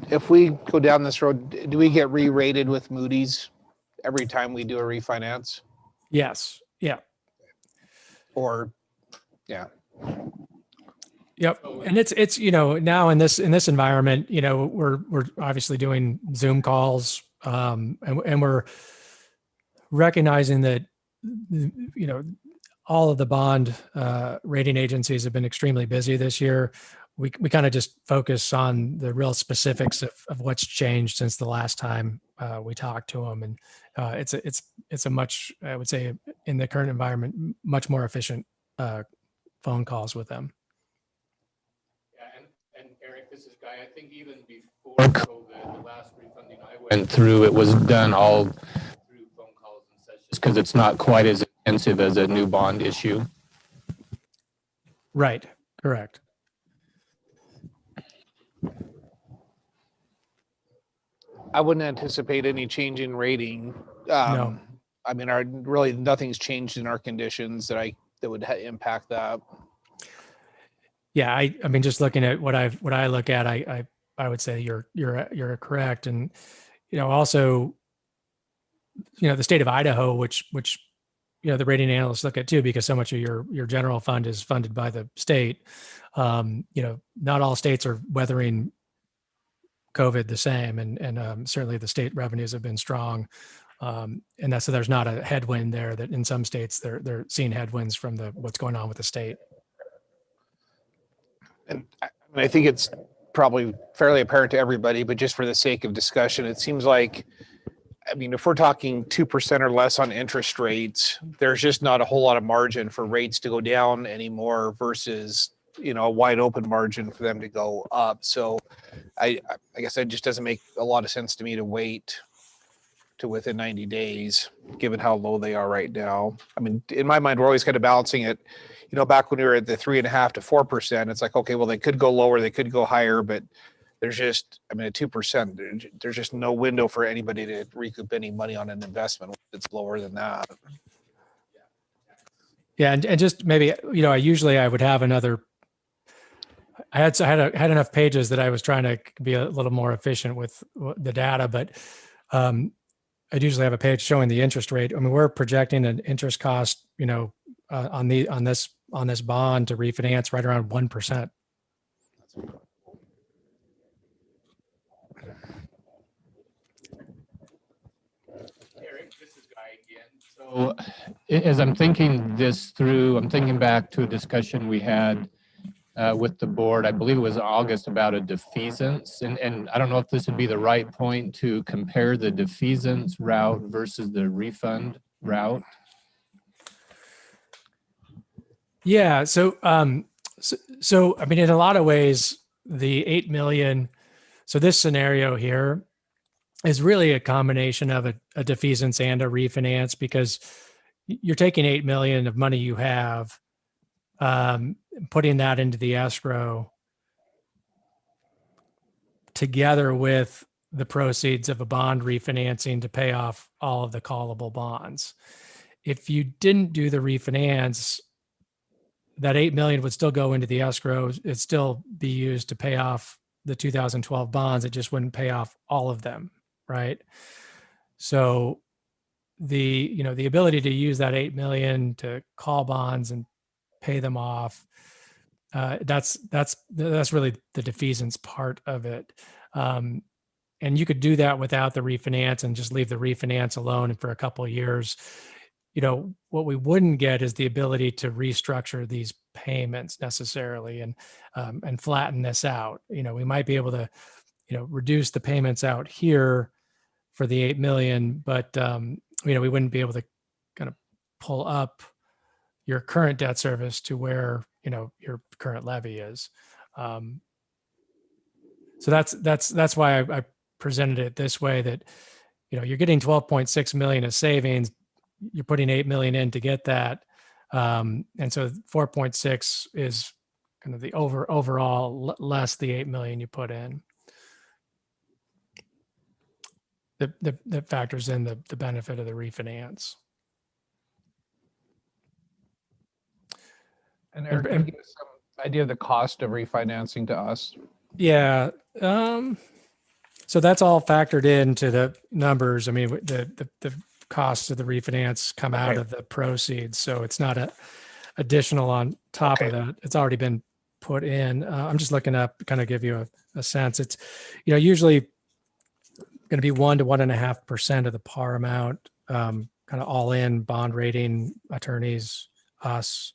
If we go down this road, do we get re-rated with Moody's every time we do a refinance? Yes. Yeah. Or, yeah. Yep. And it's, now in this environment, we're obviously doing Zoom calls, and we're recognizing that, all of the bond rating agencies have been extremely busy this year. We kind of just focus on the real specifics of what's changed since the last time we talked to them. And it's a much, I would say, in the current environment, much more efficient phone calls with them. Yeah, and Eric, this is Guy. I think even before COVID, the last refunding I went through, it was done all through phone calls and such, just because it's not quite as expensive as a new bond issue. Right. Correct. I wouldn't anticipate any change in rating. No. I mean, nothing's changed in our conditions that would impact that. Yeah, I mean, just looking at what I look at, I would say you're correct. And, also, the state of Idaho, which, the rating analysts look at too, because so much of your general fund is funded by the state. Not all states are weathering COVID the same. And certainly the state revenues have been strong. And so there's not a headwind there that in some states they're seeing headwinds from what's going on with the state. And I think it's probably fairly apparent to everybody, but just for the sake of discussion, it seems like, I mean, if we're talking 2% or less on interest rates, there's just not a whole lot of margin for rates to go down anymore versus, a wide open margin for them to go up. So I guess it just doesn't make a lot of sense to me to wait to within 90 days, given how low they are right now. I mean, in my mind, we're always kind of balancing it. Back when we were at the 3.5% to 4%, it's like, okay, well, they could go lower, they could go higher, but there's just, at 2%, there's just no window for anybody to recoup any money on an investment that's lower than that. Yeah. And just maybe, I would have another, I had enough pages that I was trying to be a little more efficient with the data, but I'd usually have a page showing the interest rate. I mean, we're projecting an interest cost, on this bond to refinance right around 1%. Eric, this is Guy again. So as I'm thinking this through, I'm thinking back to a discussion we had with the board, I believe it was August, about a defeasance. And I don't know if this would be the right point to compare the defeasance route versus the refund route. Yeah. So I mean, in a lot of ways, the 8 million. So this scenario here is really a combination of a defeasance and a refinance, because you're taking 8 million of money you have, putting that into the escrow together with the proceeds of a bond refinancing to pay off all of the callable bonds. If you didn't do the refinance, that 8 million would still go into the escrow. It'd still be used to pay off the 2012 bonds. It just wouldn't pay off all of them. Right. So the ability to use that 8 million to call bonds and pay them off, that's really the defeasance part of it. And you could do that without the refinance and just leave the refinance alone for a couple of years. What we wouldn't get is the ability to restructure these payments necessarily and flatten this out. We might be able to, reduce the payments out here for the 8 million, but we wouldn't be able to kind of pull up your current debt service to where, your current levy is. So that's why I presented it this way, that, you're getting 12.6 million of savings. You're putting 8 million in to get that. And so 4.6 is kind of the overall less the 8 million you put in. That factors in the benefit of the refinance. And Eric, can you give us some idea of the cost of refinancing to us? Yeah. So that's all factored into the numbers. I mean, the costs of the refinance come out of the proceeds. So it's not additional on top of that. It's already been put in. I'm just looking up, kind of give you a sense. It's, usually going to be 1 to 1.5% of the par amount, kind of all in bond rating, attorneys, us.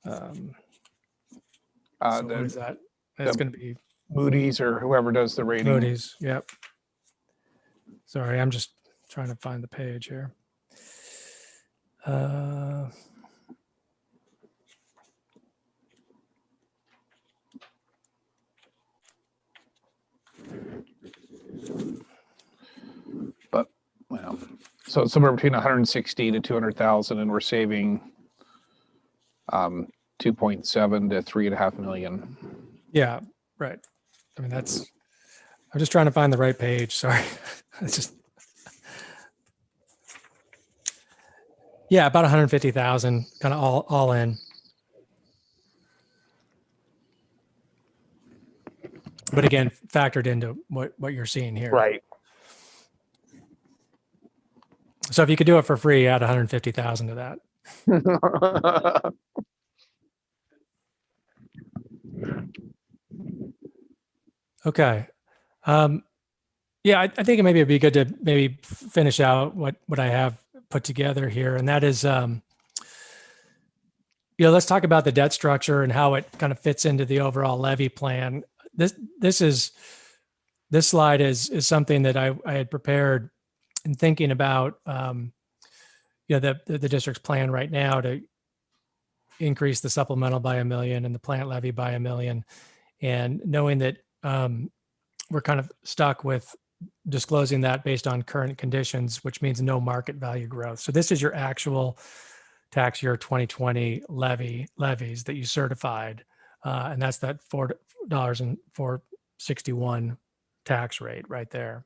So what is that? That's going to be Moody's or whoever does the rating. Moody's. Yep. Sorry, I'm just trying to find the page here. But, well, so it's somewhere between 160 to 200,000, and we're saving 2.7 to 3.5 million. Yeah, right. I mean, I'm just trying to find the right page. Sorry. It's just, yeah, about 150,000, kind of all in. But again, factored into what you're seeing here. Right. So if you could do it for free, add 150,000 to that. Okay. Yeah, I think maybe it'd be good to maybe finish out what I have put together here. And that is, let's talk about the debt structure and how it kind of fits into the overall levy plan. This slide is something that I had prepared in thinking about, the district's plan right now to increase the supplemental by $1 million and the plant levy by $1 million, and knowing that we're kind of stuck with disclosing that based on current conditions, which means no market value growth. So this is your actual tax year 2020 levies that you certified, and that's that $4.461 tax rate right there.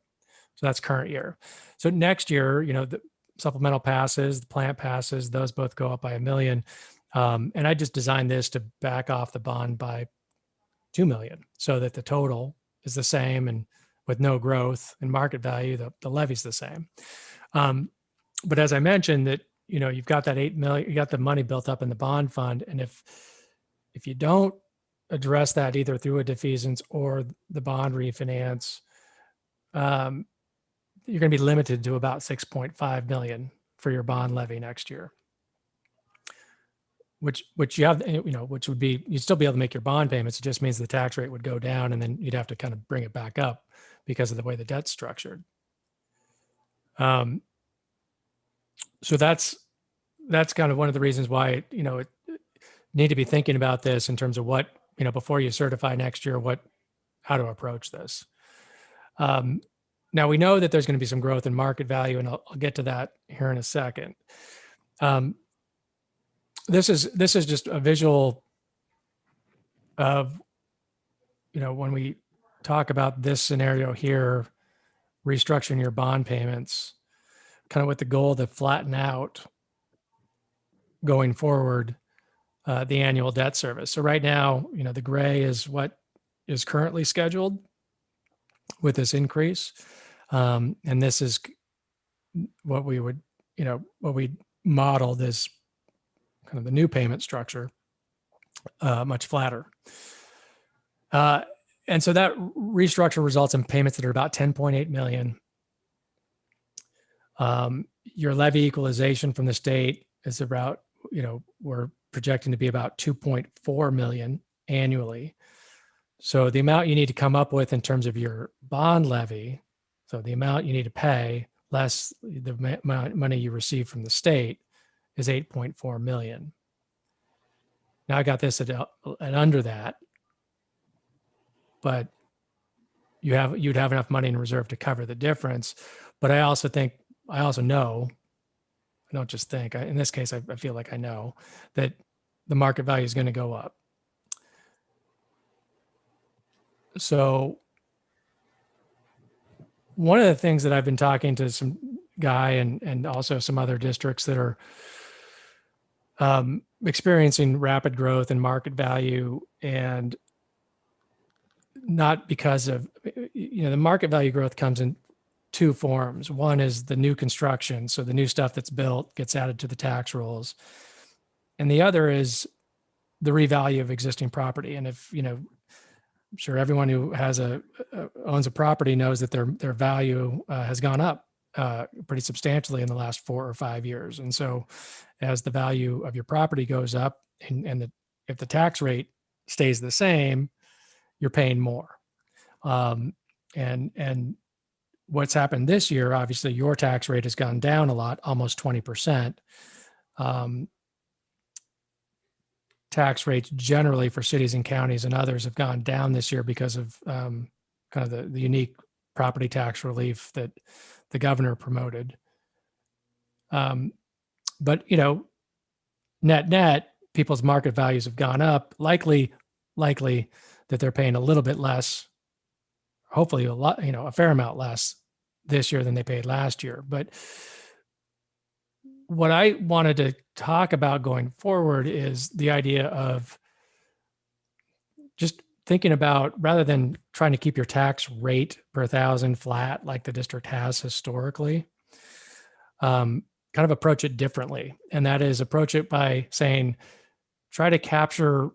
So that's current year. So next year, the supplemental passes, the plant passes, those both go up by $1 million. And I just designed this to back off the bond by $2 million so that the total is the same, and with no growth in market value, the levy's the same. But as I mentioned, that you've got that $8 million, you got the money built up in the bond fund, and if you don't address that either through a defeasance or the bond refinance, you're going to be limited to about 6.5 million for your bond levy next year. Which you have, which would be, you'd still be able to make your bond payments. It just means the tax rate would go down, and then you'd have to kind of bring it back up because of the way the debt's structured. So that's kind of one of the reasons why, need to be thinking about this in terms of what, before you certify next year, how to approach this. Now we know that there's going to be some growth in market value, and I'll get to that here in a second. This is just a visual of, when we talk about this scenario here, restructuring your bond payments, kind of with the goal to flatten out going forward, the annual debt service. So right now, the gray is what is currently scheduled with this increase. And this is what we would, what we modeled as kind of the new payment structure, much flatter. And so that restructure results in payments that are about 10.8 million. Your levy equalization from the state is about, we're projecting to be about 2.4 million annually. So the amount you need to come up with in terms of your bond levy, so the amount you need to pay less the money you receive from the state, is 8.4 million. Now I got this at under that, but you'd have enough money in reserve to cover the difference. But I also know, I don't just think, in this case, I feel like I know that the market value is going to go up. So one of the things that I've been talking to some guy and also some other districts that are experiencing rapid growth in market value, and not because of, the market value growth comes in two forms. One is the new construction. So the new stuff that's built gets added to the tax rolls. And the other is the revalue of existing property. And if, I'm sure everyone who owns a property knows that their value has gone up pretty substantially in the last 4 or 5 years. And so as the value of your property goes up if the tax rate stays the same, you're paying more. And what's happened this year, obviously your tax rate has gone down a lot, almost 20%. Tax rates generally for cities and counties and others have gone down this year because of kind of the unique property tax relief that the governor promoted. But net, people's market values have gone up, likely that they're paying a little bit less, hopefully a lot, a fair amount less this year than they paid last year. But what I wanted to talk about going forward is the idea of just thinking about, rather than trying to keep your tax rate per thousand flat like the district has historically, kind of approach it differently. And that is approach it by saying, try to capture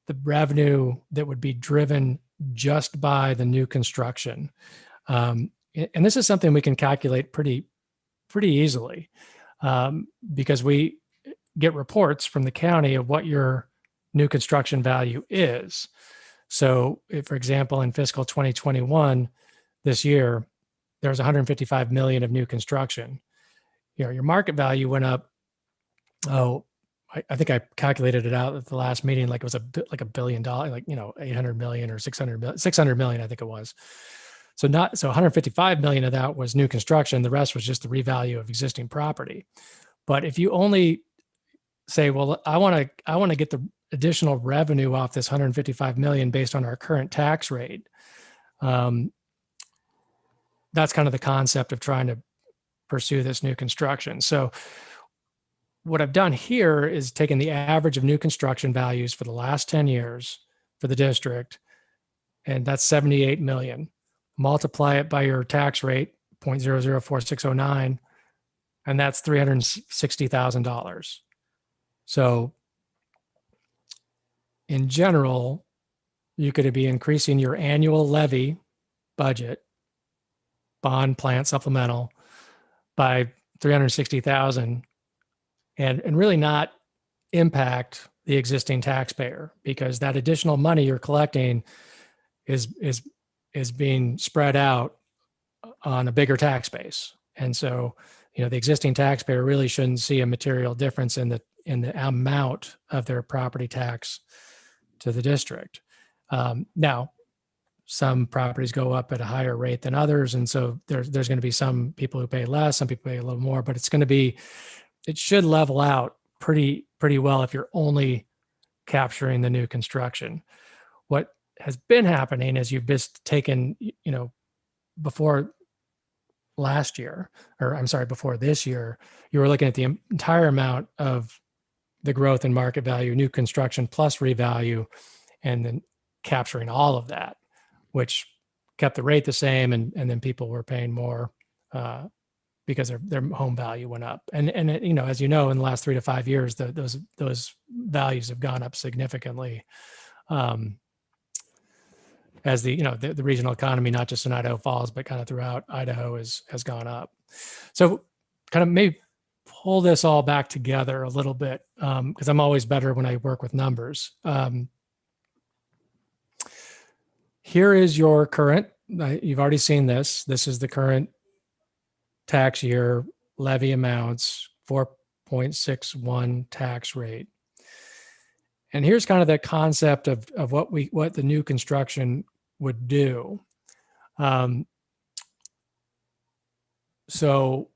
the revenue that would be driven just by the new construction. And this is something we can calculate pretty easily, because we get reports from the county of what your new construction value is. So if, for example, in fiscal 2021, this year, there was 155 million of new construction. Your market value went up. I think I calculated it out at the last meeting, like it was $1 billion, like, 800 million or 600 million, I think it was. So 155 million of that was new construction. The rest was just the revalue of existing property. But if you only say, well, I want to get the additional revenue off this 155 million based on our current tax rate. That's kind of the concept of trying to pursue this new construction. So what I've done here is taken the average of new construction values for the last 10 years for the district, and that's 78 million. Multiply it by your tax rate, 0.004609, and that's $360,000. So in general, you could be increasing your annual levy budget, bond, plant, supplemental, by 360,000 and really not impact the existing taxpayer, because that additional money you're collecting is being spread out on a bigger tax base. And so, the existing taxpayer really shouldn't see a material difference in the amount of their property tax to the district. Now, some properties go up at a higher rate than others. And so there's going to be some people who pay less, some people pay a little more, but it should level out pretty well if you're only capturing the new construction. What has been happening is you've just taken, before this year, you were looking at the entire amount of the growth in market value, new construction plus revalue, and then capturing all of that, which kept the rate the same, and then people were paying more because their home value went up. And as in the last 3 to 5 years, those values have gone up significantly, as the regional economy, not just in Idaho Falls, but kind of throughout Idaho has gone up. So kind of maybe pull this all back together a little bit, because I'm always better when I work with numbers. Here is your current, you've already seen this. This is the current tax year levy amounts, 4.61 tax rate. And here's kind of the concept of what the new construction would do. So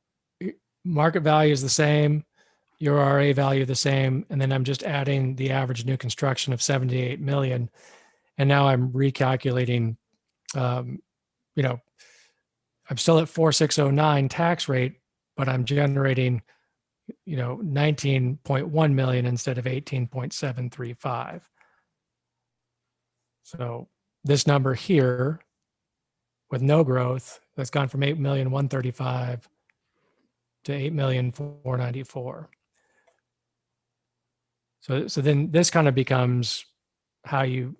market value is the same, your RA value the same, and then I'm just adding the average new construction of 78 million. And now I'm recalculating, I'm still at 4609 tax rate, but I'm generating, 19.1 million instead of 18.735. So this number here with no growth, that's gone from 8,135,000 to 8,494,000. So then this kind of becomes how you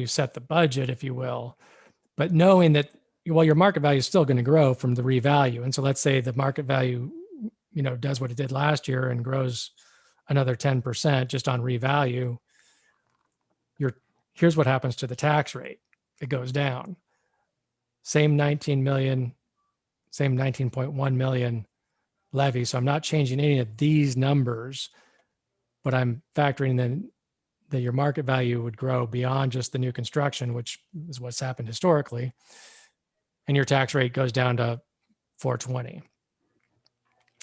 set the budget, if you will, but knowing that, well, your market value is still going to grow from the revalue. And so let's say the market value, does what it did last year and grows another 10% just on revalue. Here's what happens to the tax rate. It goes down. Same 19 million, same 19.1 million levy. So I'm not changing any of these numbers, but I'm factoring in that your market value would grow beyond just the new construction, which is what's happened historically. And your tax rate goes down to 420.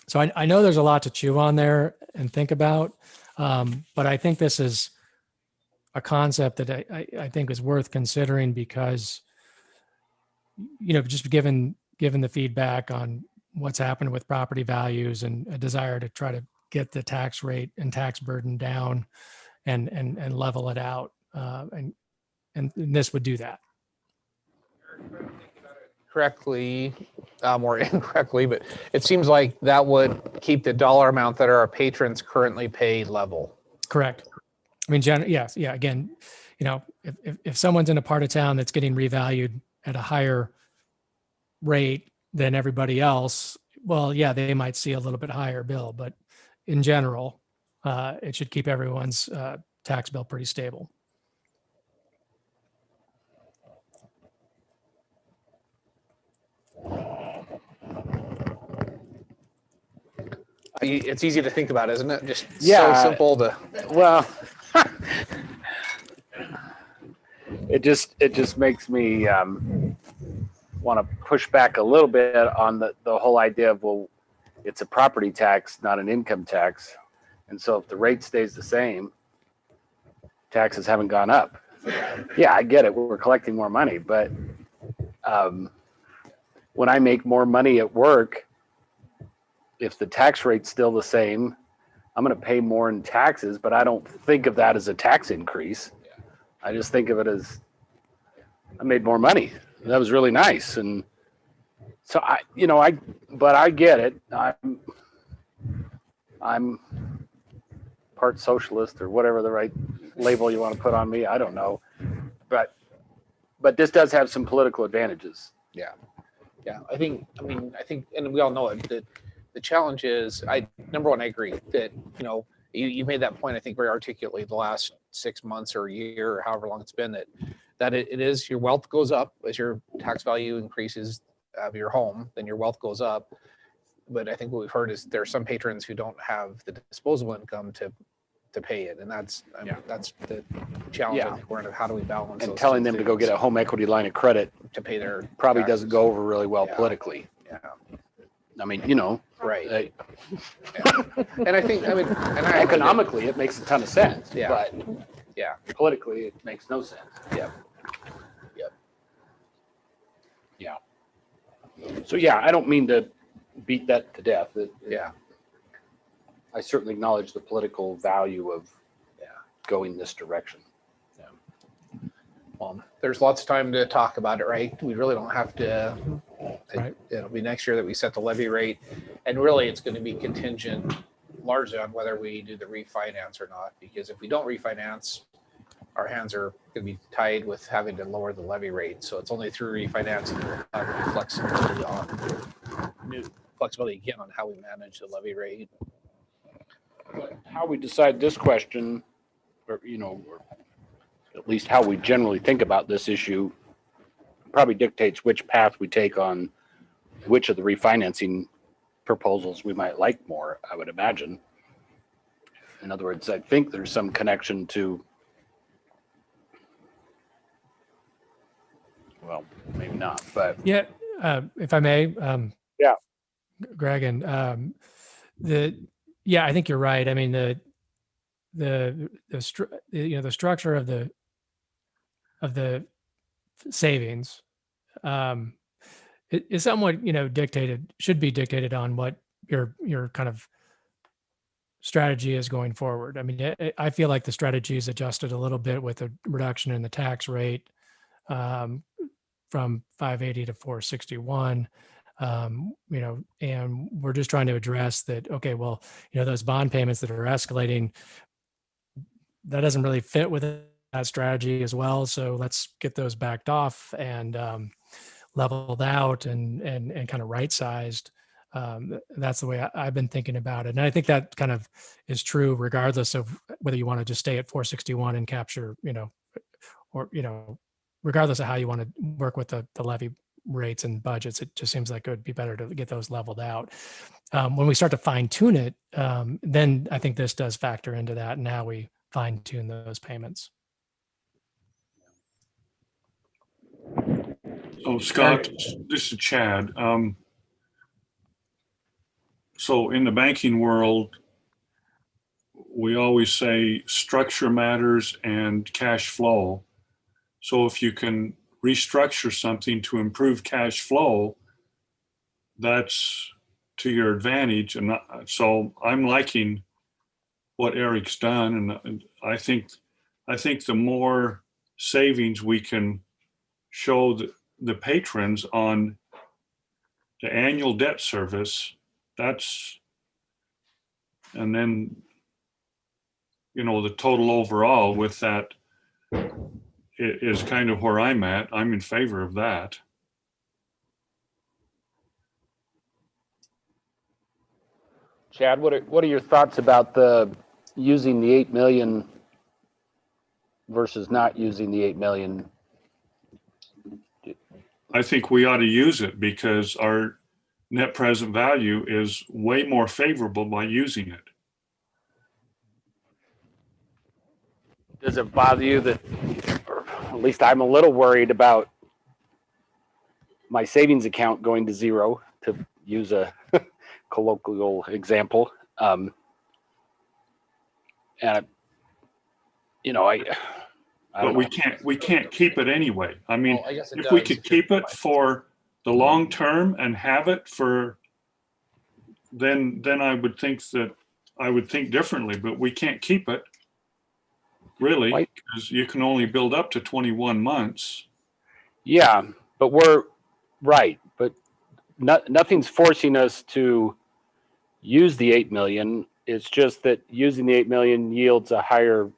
So I know there's a lot to chew on there and think about, but I think this is a concept that I think is worth considering because, just given the feedback on what's happened with property values and a desire to try to get the tax rate and tax burden down and level it out. And this would do that. Correctly, or incorrectly, but it seems like that would keep the dollar amount that our patrons currently pay level. Correct. I mean, yes. Yeah. Again, if someone's in a part of town that's getting revalued at a higher rate than everybody else, well, yeah, they might see a little bit higher bill, but in general, it should keep everyone's tax bill pretty stable. It's easy to think about, isn't it? Just Yeah. so simple to. Well, it just makes me want to push back a little bit on the whole idea of, well, it's a property tax, not an income tax. And so if the rate stays the same, taxes haven't gone up. Yeah, I get it. We're collecting more money, but when I make more money at work, if the tax rate's still the same, I'm going to pay more in taxes, but I don't think of that as a tax increase. I just think of it as I made more money. That was really nice. And so but I get it. I'm part socialist or whatever the right label you want to put on me. I don't know. But this does have some political advantages. Yeah. I think, and we all know it, that the challenge is, number one, I agree that, you made that point, I think, very articulately the last 6 months or a year or however long it's been, that it is your wealth goes up as your tax value increases of your home, then your wealth goes up. But I think what we've heard is there are some patrons who don't have the disposable income to pay it. And that's the challenge. Yeah. I think we're in, how do we balance And those telling two them to go things get a home equity line of credit to pay their probably taxes. doesn't go over really well Yeah. politically. Yeah. I mean, Right. And I think, and I economically, it makes a ton of sense. Yeah. But Yeah. politically, it makes no sense. Yep. Yeah. So yeah, I don't mean to beat that to death. Yeah. I certainly acknowledge the political value of going this direction. Well, there's lots of time to talk about it, right? We really don't have to. Right. It'll be next year that we set the levy rate, and really it's going to be contingent largely on whether we do the refinance or not. Because if we don't refinance, our hands are going to be tied with having to lower the levy rate. So it's only through refinancing that we'll have any flexibility again on how we manage the levy rate. But how we decide this question, or or at least how we generally think about this issue, probably dictates which path we take on which of the refinancing proposals we might like more, I would imagine. In other words, I think there's some connection to, well, maybe not, but Yeah. If I may. Yeah. Greg, and I think you're right. I mean, the structure of the savings is somewhat should be dictated on what your kind of strategy is going forward. I mean, I feel like the strategy is adjusted a little bit with a reduction in the tax rate from 580 to 461. And we're just trying to address that. Okay, well, those bond payments that are escalating, that doesn't really fit with that strategy as well. So let's get those backed off and leveled out and kind of right sized. That's the way I've been thinking about it. And I think that kind of is true regardless of whether you want to just stay at 461 and capture, or, regardless of how you want to work with the levy rates and budgets. It just seems like it would be better to get those leveled out. When we start to fine tune it, then I think this does factor into that and how we fine tune those payments. So Scott, this is Chad. So in the banking world, we always say structure matters and cash flow. So if you can restructure something to improve cash flow, that's to your advantage. And so I'm liking what Eric's done. And I think the more savings we can show the patrons on the annual debt service, and then, the total overall with that is kind of where I'm at. I'm in favor of that. Chad, what are your thoughts about using the 8 million versus not using the 8 million? I think we ought to use it because our net present value is way more favorable by using it. Does it bother you that, or at least I'm a little worried about my savings account going to zero, to use a colloquial example? And but we can't keep it anyway. I mean, Well, I guess it if we does could if you're- keep it for the long term and have it for, then I would think differently, but we can't keep it really, Why- because you can only build up to 21 months. Yeah, but we're right. But nothing's forcing us to use the 8 million. It's just that using the 8 million yields a higher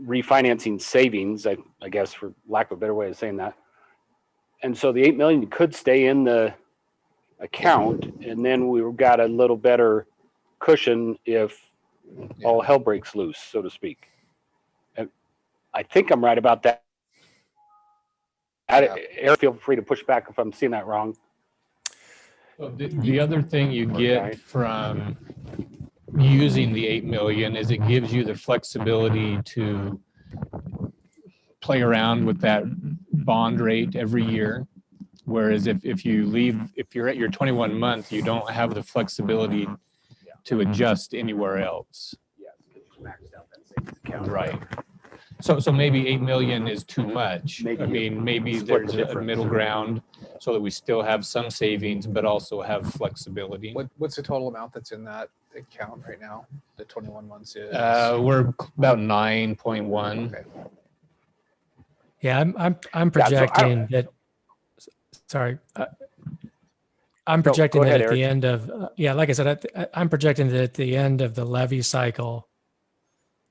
refinancing savings, I guess, for lack of a better way of saying that. And so the 8 million could stay in the account, and then we've got a little better cushion if all hell breaks loose, so to speak. And I think I'm right about that. Eric, feel free to push back if I'm seeing that wrong. The other thing you Okay. get from using the 8 million is it gives you the flexibility to play around with that bond rate every year. Whereas if you're at your 21 month, you don't have the flexibility to adjust anywhere else. Right. So maybe 8 million is too much. Maybe I mean, maybe split there's the a difference. middle ground so that we still have some savings, but also have flexibility. What's the total amount that's in that account right now? The 21 months is? We're about 9.1. Okay. Yeah, I'm projecting that. Sorry, I'm projecting go that ahead, at the end of like I said, I'm projecting that at the end of the levy cycle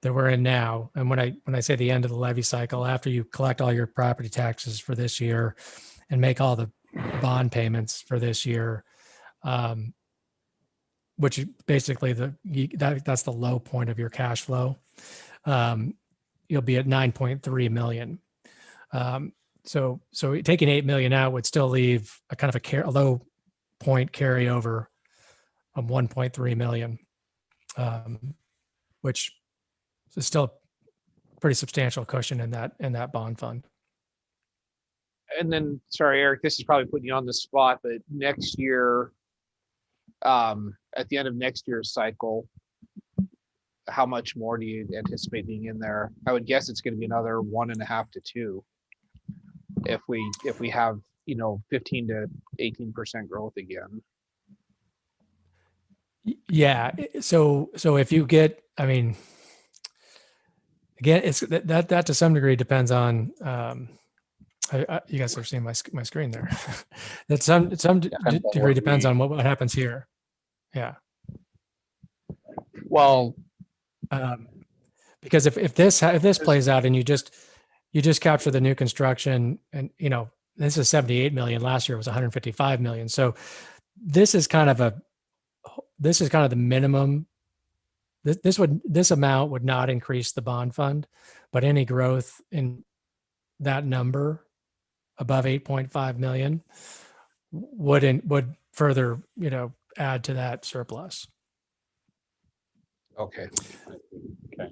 that we're in now, and when I say the end of the levy cycle, after you collect all your property taxes for this year and make all the bond payments for this year, which is basically that's the low point of your cash flow, you'll be at 9.3 million. So taking 8 million out would still leave a kind of a low point carryover of 1.3 million, which is still a pretty substantial cushion in that bond fund. And then, sorry, Eric, this is probably putting you on the spot, but next year, at the end of next year's cycle, how much more do you anticipate being in there? I would guess it's going to be another 1.5 to 2. If we have 15 to 18% growth again. Yeah. So if you get, I mean, again, it's that to some degree depends on You guys are seeing my screen there. That some degree depends on what happens here. Yeah. Well, Because if this plays out and you just capture the new construction, and this is 78 million, last year was 155 million. So this is kind of the minimum. This amount would not increase the bond fund, but any growth in that number above 8.5 million would further, add to that surplus. okay. Guys,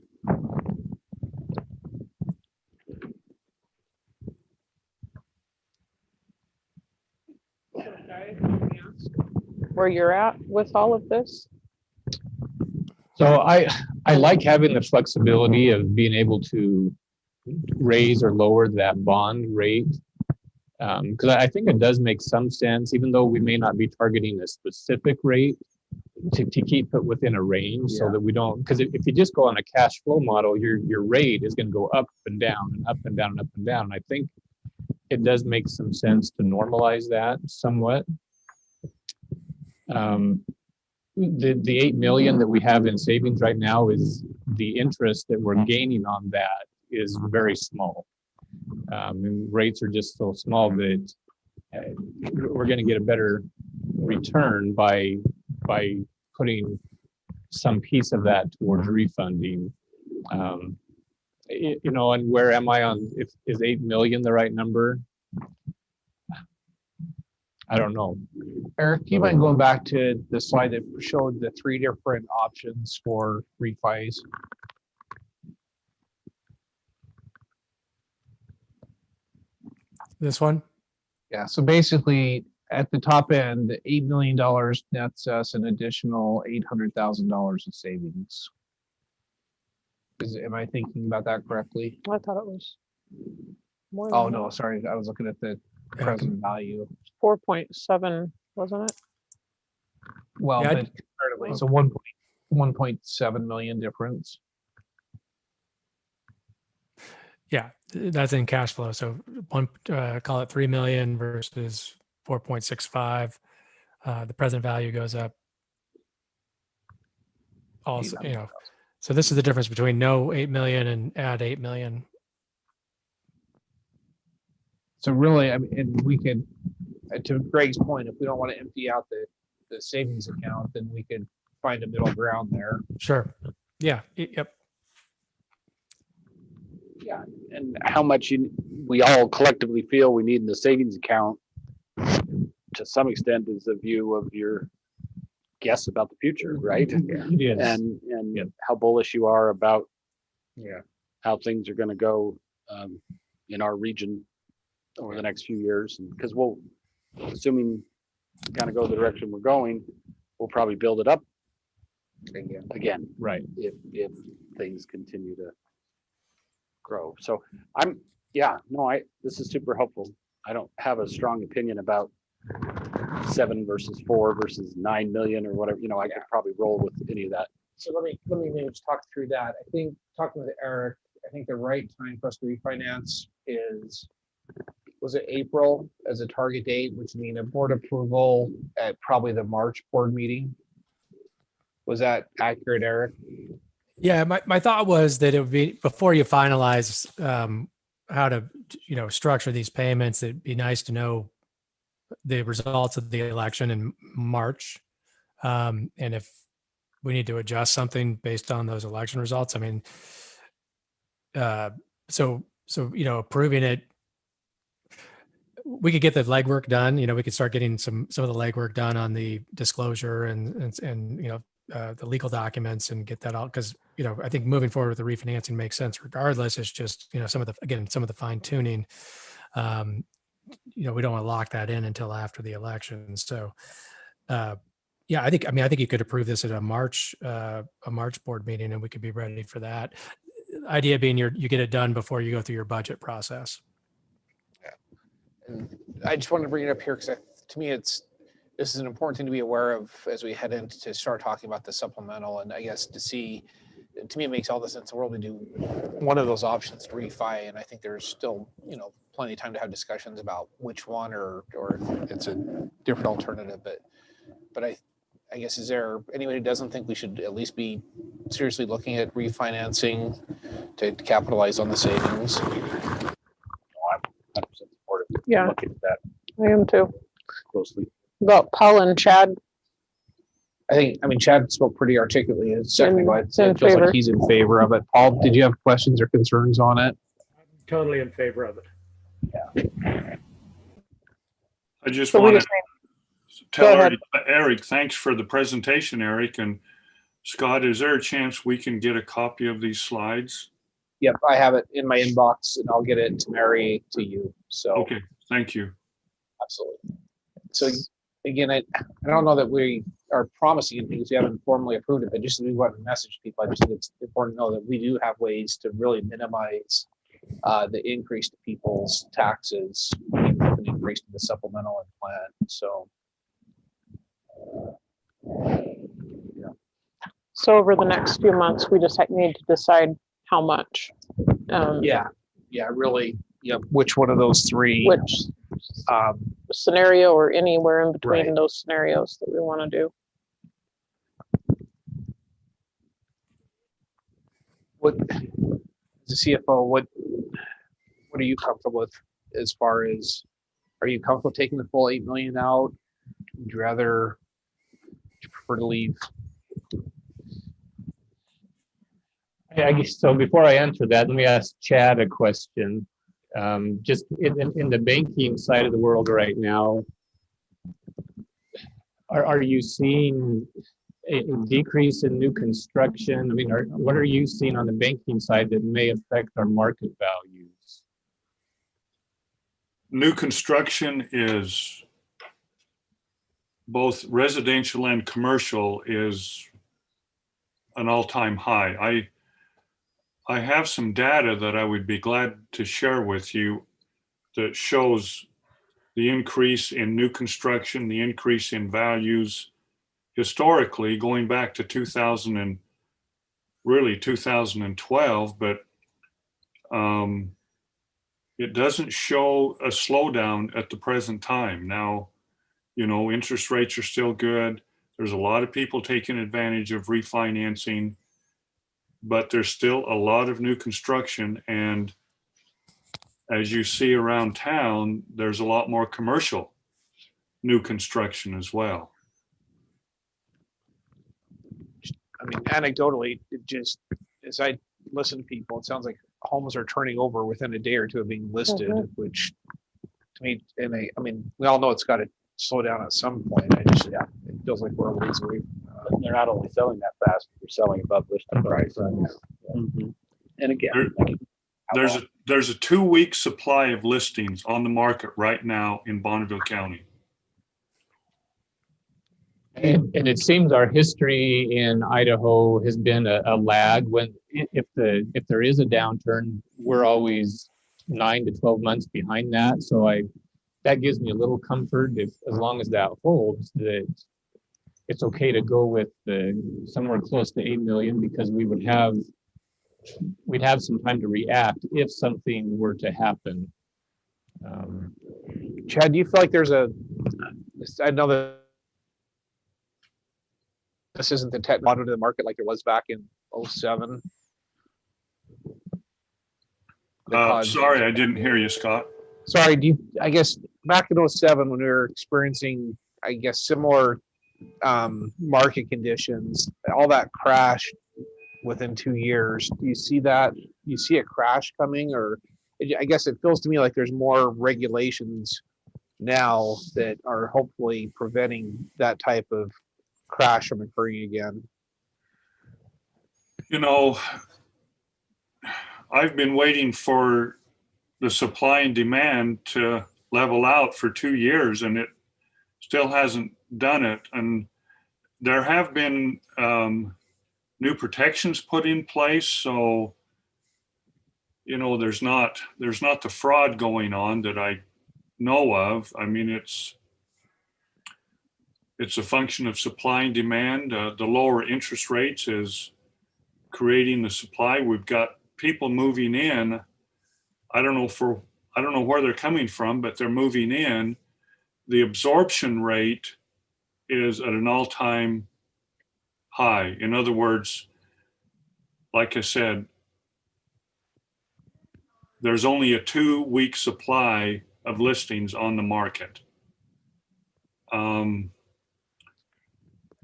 let me ask where you're at with all of this? So I like having the flexibility of being able to raise or lower that bond rate. Because I think it does make some sense, even though we may not be targeting a specific rate, to keep it within a range so that we don't, because if you just go on a cash flow model, your rate is going to go up and down and up and down and up and down. And I think it does make some sense to normalize that somewhat. The 8 million that we have in savings right now is the interest that we're gaining on that is very small. And rates are just so small that we're going to get a better return by putting some piece of that towards refunding. And where am I on, is 8 million the right number? I don't know. Eric, do you mind going back to the slide that showed the 3 different options for refis? This one? Yeah, so basically at the top end, $8 million nets us an additional $800,000 of savings. Am I thinking about that correctly? I thought it was more. Oh, no, sorry. I was looking at the present value. 4.7, wasn't it? Well, Yeah, but comparatively, so 1.7 million difference. Yeah, that's in cash flow. So call it 3 million versus 4.65. The present value goes up. Also, so this is the difference between no 8 million and add 8 million. So really, I mean, and we could, to Greg's point, if we don't want to empty out the savings account, then we could find a middle ground there. Sure. Yeah. Yep. Yeah, and how much we all collectively feel we need in the savings account, to some extent, is a view of your guess about the future, right? Yes. And how bullish you are about how things are going to go in our region over the next few years. And because assuming we kind of go the direction we're going, we'll probably build it up again, Right. if things continue to grow. So this is super helpful. I don't have a strong opinion about 7 versus 4 versus 9 million or whatever. I could probably roll with any of that. So let me maybe just talk through that. I think talking with Eric, I think the right time for us to refinance was it April as a target date, which means a board approval at probably the March board meeting. Was that accurate, Eric? Yeah, my thought was that it would be before you finalize how to structure these payments. It'd be nice to know the results of the election in March, and if we need to adjust something based on those election results. I mean, so approving it, we could get the legwork done. We could start getting some of the legwork done on the disclosure and the legal documents and get that out, because I think moving forward with the refinancing makes sense regardless. It's just some of the fine tuning. We don't want to lock that in until after the election. So I think you could approve this at a March board meeting, and we could be ready for that. Idea being you get it done before you go through your budget process. And I just wanted to bring it up here because to me, this is an important thing to be aware of as we head into start talking about the supplemental, and I guess to see to me, it makes all the sense in the world to do one of those options to refi. And I think there's still, plenty of time to have discussions about which one or if it's a different alternative. But I guess, is there anybody who doesn't think we should at least be seriously looking at refinancing to capitalize on the savings? 100% supportive. Yeah. Looking at that I am too. closely. About Paul and Chad. I mean, Chad spoke pretty articulately. It's secondly, but it In feels favor. like he's in favor of it. Paul, did you have questions or concerns on it? Totally in favor of it. I just So we want just to tell Go ahead. Eric, thanks for the presentation, Eric. And Scott, is there a chance we can get a copy of these slides? Yep, I have it in my inbox and I'll get it to Mary, to you. So Okay, thank you. absolutely. So again, I don't know that we are promising it because we haven't formally approved it, but just as we want to message people, I just think it's important to know that we do have ways to really minimize the increase to people's taxes, even with an increase to the supplemental and plan. So So over the next few months, we just need to decide how much. yeah, really, which one of those three? Which scenario or anywhere in between Right. those scenarios that we want to do. What, as a CFO, what are you comfortable with as far as, are you comfortable taking the full 8 million out? Would you rather, would you prefer to leave? I guess so. Before I answer that, let me ask Chad a question. Just in the banking side of the world right now, are you seeing a decrease in new construction? I mean, what are you seeing on the banking side that may affect our market values? New construction is both residential and commercial is an all-time high. I have some data that I would be glad to share with you that shows the increase in new construction, the increase in values historically going back to 2012, but it doesn't show a slowdown at the present time. Now, interest rates are still good. There's a lot of people taking advantage of refinancing, but there's still a lot of new construction. And as you see around town, there's a lot more commercial new construction as well. I mean, anecdotally, it just, as I listen to people, it sounds like homes are turning over within a day or two of being listed, which to me, I mean, we all know it's got to slow down at some point. It feels like we're a ways away. They're not only selling that fast, they're selling above listing price. Mm-hmm. And again, There's a 2-week supply of listings on the market right now in Bonneville County. And it seems our history in Idaho has been a lag. If there is a downturn, we're always 9 to 12 months behind that. So that gives me a little comfort as long as that holds, that it's okay to go with somewhere close to 8 million, because we'd have some time to react if something were to happen. Chad, do you feel like I know that this isn't the tech model to the market like it was back in 07? Sorry, I didn't hear you, Scott. Sorry, I guess back in 07 when we were experiencing, I guess, similar market conditions, all that crashed within 2 years. Do you see that? You see a crash coming? Or I guess it feels to me like there's more regulations now that are hopefully preventing that type of crash from occurring again. I've been waiting for the supply and demand to level out for 2 years, and it still hasn't done it. And there have been new protections put in place, so there's not the fraud going on that I know of. I mean, it's a function of supply and demand. The lower interest rates is creating the supply. We've got people moving in. I don't know where they're coming from, but they're moving in. The absorption rate is at an all-time high. In other words, like I said, there's only a 2-week supply of listings on the market. And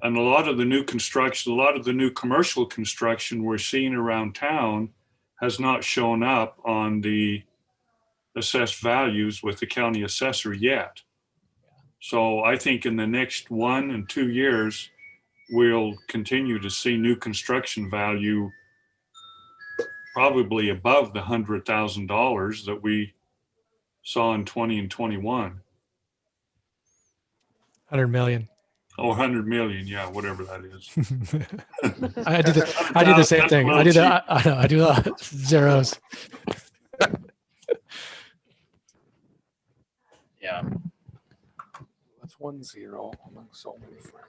a lot of the new construction, a lot of the new commercial construction we're seeing around town has not shown up on the assessed values with the county assessor yet. So I think in the next 1 and 2 years, we'll continue to see new construction value probably above the $100,000 that we saw in 20 and 21. 100 million. Oh, 100 million, yeah, whatever that is. I do the same thing. I do that. I know. I do the zeros. Yeah. That's 1 0 among so many friends.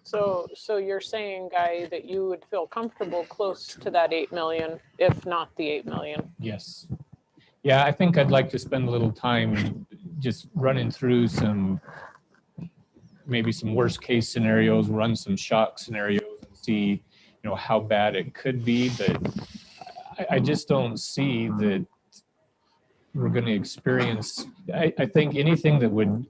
So you're saying, Guy, that you would feel comfortable close to that 8 million, if not the 8 million? Yes. Yeah, I think I'd like to spend a little time just running through maybe some worst case scenarios, run some shock scenarios and see, how bad it could be. But I just don't see that we're going to experience, I think anything that would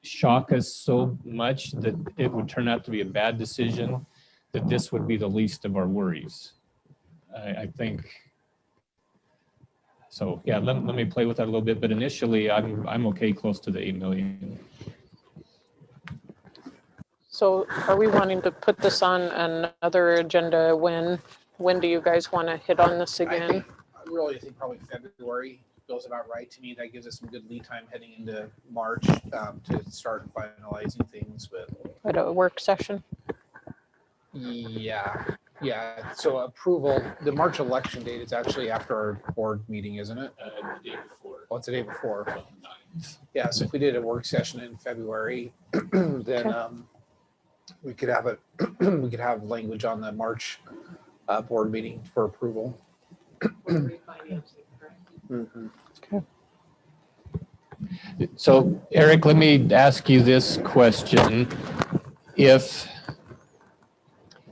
shock us so much that it would turn out to be a bad decision, that this would be the least of our worries. I think. So yeah, let me play with that a little bit, but initially I'm okay close to the 8 million. So are we wanting to put this on another agenda? When do you guys want to hit on this again? I think probably February feels about right to me. That gives us some good lead time heading into March to start finalizing things. But At a work session? yeah. So approval, the March election date is actually after our board meeting, isn't it? The day before. Oh, it's the day before. Yeah. So if we did a work session in February, then we could have language on the March board meeting for approval. Mm-hmm. So Eric, let me ask you this question. Is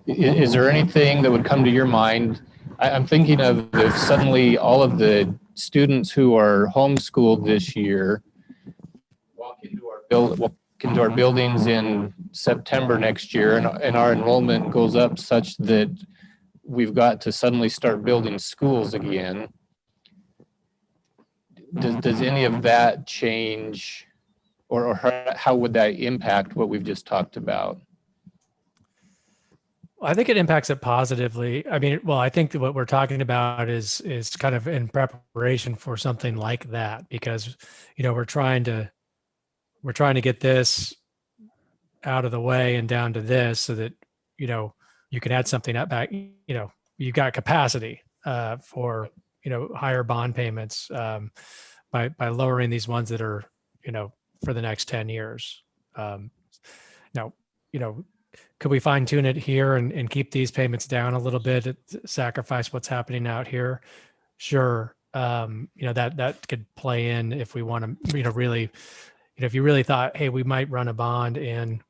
there anything that would come to your mind? I'm thinking of if suddenly all of the students who are homeschooled this year walk into our buildings in September next year, and our enrollment goes up such that we've got to suddenly start building schools again. Does any of that change, or how would that impact what we've just talked about? I think it impacts it positively. I mean, well, I think that what we're talking about is kind of in preparation for something like that, because, we're trying to get this out of the way and down to this so that, you can add something up back, you've got capacity for, higher bond payments by lowering these ones that are, for the next 10 years. Now, could we fine tune it here and keep these payments down a little bit, sacrifice what's happening out here? Sure. That could play in if we want to, really, if you really thought, hey, we might run a bond in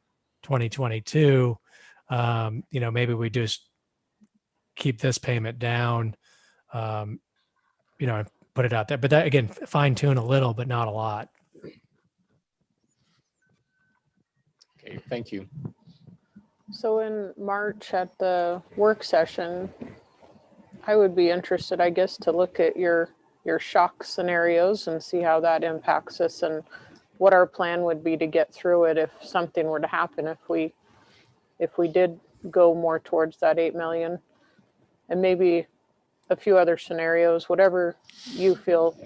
2022, maybe we just keep this payment down, and put it out there. But that, again, fine tune a little, but not a lot. Okay, thank you. So in March at the work session, I would be interested, I guess, to look at your shock scenarios and see how that impacts us and what our plan would be to get through it if something were to happen, if we did go more towards that 8 million, and maybe a few other scenarios, whatever you feel,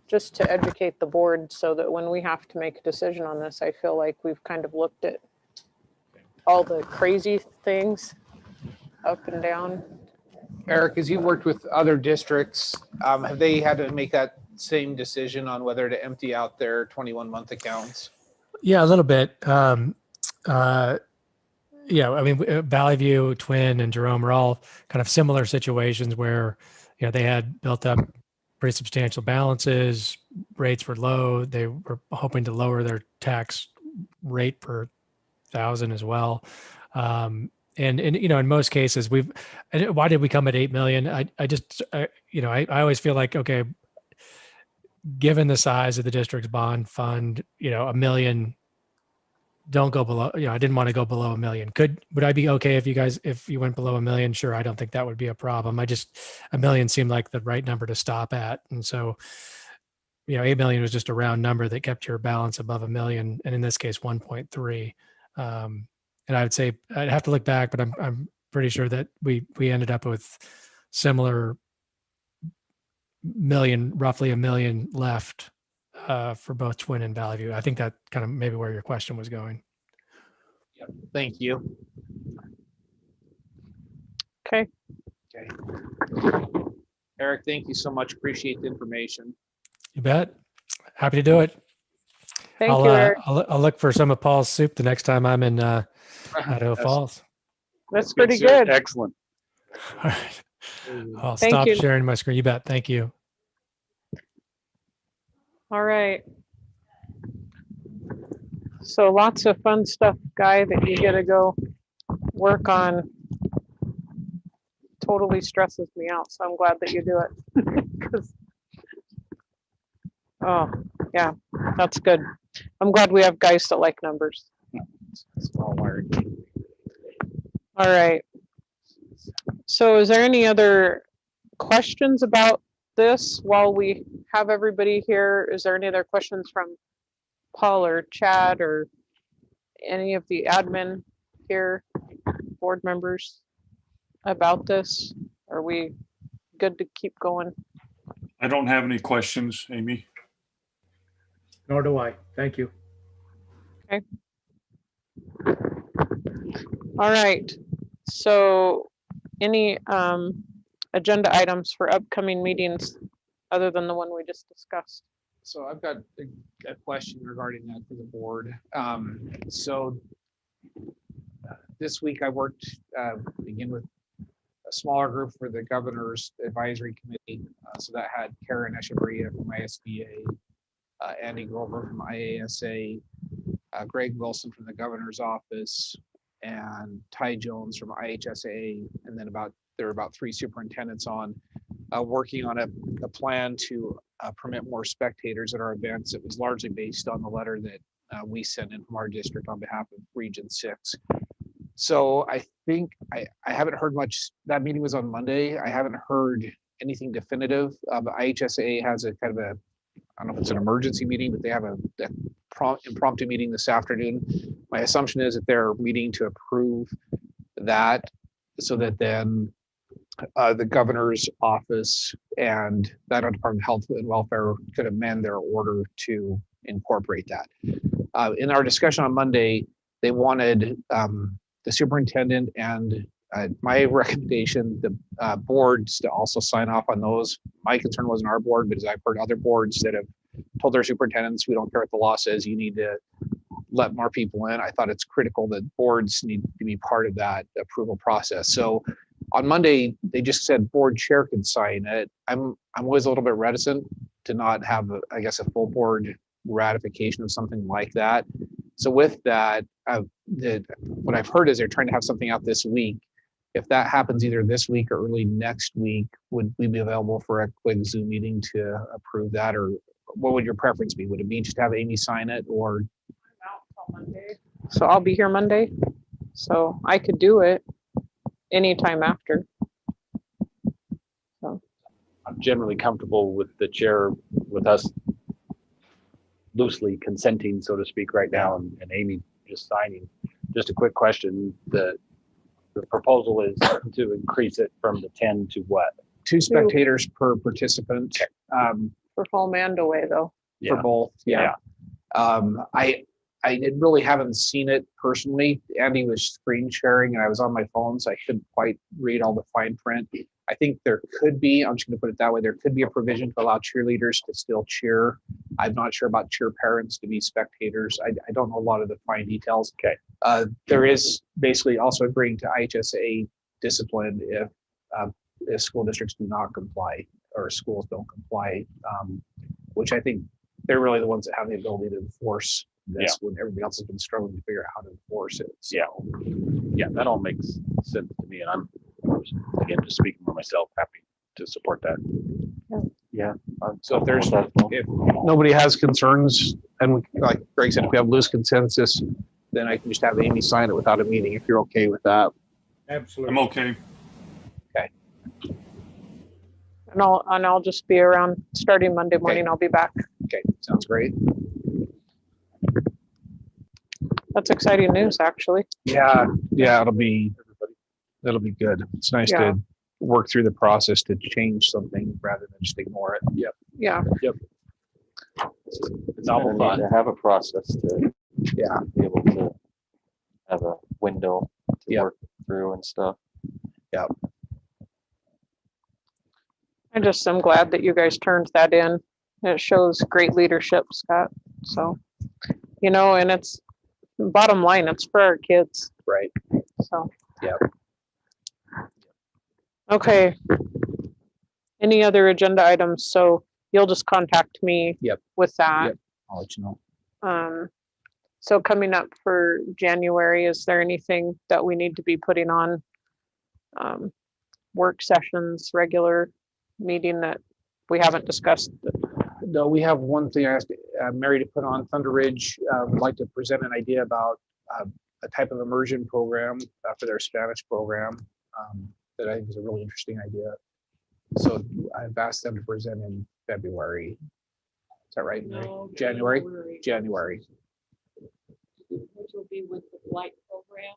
just to educate the board so that when we have to make a decision on this, I feel like we've kind of looked at all the crazy things up and down. Eric, as you've worked with other districts, have they had to make that same decision on whether to empty out their 21-month accounts? Yeah, a little bit. Yeah, I mean, Valley View, Twin, and Jerome are all kind of similar situations where, they had built up pretty substantial balances, rates were low. They were hoping to lower their tax rate per thousand as well. And in most cases, why did we come at 8 million? I always feel like, okay, given the size of the district's bond fund, a million, don't go below, I didn't want to go below a million. Would I be okay if you went below a million? Sure. I don't think that would be a problem. A million seemed like the right number to stop at. And so, 8 million was just a round number that kept your balance above a million. And in this case, 1.3. And I would say I'd have to look back, but I'm pretty sure that we ended up with similar roughly a million left for both Twin and Valley View. I think that kind of maybe where your question was going. Yep. Thank you. Okay. Eric, thank you so much. Appreciate the information. You bet. Happy to do it. Thank you, Eric. I'll look for some of Paul's soup the next time I'm in Idaho Falls. That's pretty good. Excellent. All right. I'll Thank stop you. sharing my screen. You bet. Thank you. All right. So lots of fun stuff, Guy, that you get to go work on. Totally stresses me out, so I'm glad that you do it. 'Cause- oh, yeah, that's good. I'm glad we have guys that like numbers. It's all wired. All right. So is there any other questions about this while we have everybody here? Is there any other questions from Paul or Chad or any of the admin here, board members about this? Are we good to keep going? I don't have any questions, Amy. Nor do I. Thank you. All right. So any agenda items for upcoming meetings other than the one we just discussed? So I've got a question regarding that for the board. This week I worked again with a smaller group for the governor's advisory committee. So that had Karen Echeverria from ISBA, Andy Grover from IASA, Greg Wilson from the governor's office, and Ty Jones from IHSA, and then there were about 3 superintendents on working on a plan to permit more spectators at our events. It was largely based on the letter that we sent in from our district on behalf of Region 6. So I think I haven't heard much. That meeting was on Monday. I haven't heard anything definitive. But IHSA has a kind of I don't know if it's an emergency meeting, but they have a impromptu meeting this afternoon. My assumption is that they're meeting to approve that so that then the governor's office and the Department of Health and Welfare could amend their order to incorporate that. In our discussion on Monday, they wanted the superintendent and my recommendation, the boards to also sign off on those. My concern wasn't our board, but as I've heard other boards that have told their superintendents, we don't care what the law says, you need to let more people in. I thought it's critical that boards need to be part of that approval process. So on Monday, they just said board chair can sign it. I'm always a little bit reticent to not have, I guess, a full board ratification of something like that. So with that, what I've heard is they're trying to have something out this week. If that happens either this week or early next week, would we be available for a quick Zoom meeting to approve that? Or what would your preference be? Would it be just have Amy sign it, or? So I'll be here Monday, so I could do it anytime after. So I'm generally comfortable with the chair, with us loosely consenting, so to speak, right now, and Amy just signing. Just a quick question. The proposal is to increase it from the 10 to what? 2 spectators per participant. For home and away though. For both. Yeah. I really haven't seen it personally. Andy was screen sharing and I was on my phone, so I couldn't quite read all the fine print. I think there could be, I'm just going to put it that way, there could be a provision to allow cheerleaders to still cheer. I'm not sure about cheer parents to be spectators. I don't know a lot of the fine details. Okay. There is basically also agreeing to IHSA discipline if school districts do not comply or schools don't comply, which I think they're really the ones that have the ability to enforce this when everybody else has been struggling to figure out how to enforce it. So, Yeah, that all makes sense to me, and I'm, again, just speaking for myself, happy to support that. so if nobody has concerns, and we, like Greg said, if we have loose consensus, then I can just have Amy sign it without a meeting if you're okay with that. Absolutely. I'm okay. And I'll just be around starting Monday morning. I'll be back. Okay, sounds great. That's exciting news, actually. Yeah, it'll be good. It's nice Yeah. to work through the process to change something rather than just ignore it. Yep. Yeah. It's novel fun. To have a process to Yeah. be able to have a window to Yep. work through and stuff. I'm glad that you guys turned that in. It shows great leadership, Scott. So, and it's bottom line, it's for our kids. Right. So. Yep. Okay. Any other agenda items? So you'll just contact me. Yep. With that. Yep. I'll let you know. So coming up for January, is there anything that we need to be putting on? Work sessions, regular meeting that we haven't discussed? No, we have one thing I asked Mary to put on. Thunder Ridge would like to present an idea about a type of immersion program for their Spanish program that I think is a really interesting idea. So I've asked them to present in February. Is that right, Mary? No, January? January. January. Which will be with the flight program.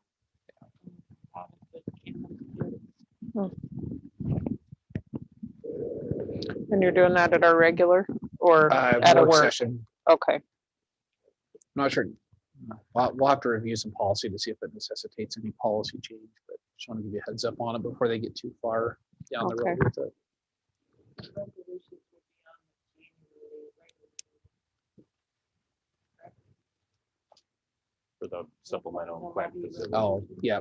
And you're doing that at our regular or at a Work work? session. Okay. Not sure. We'll have to review some policy to see if it necessitates any policy change, but just want to give you a heads up on it before they get too far down the road with it. For the supplemental plan. Oh, yeah.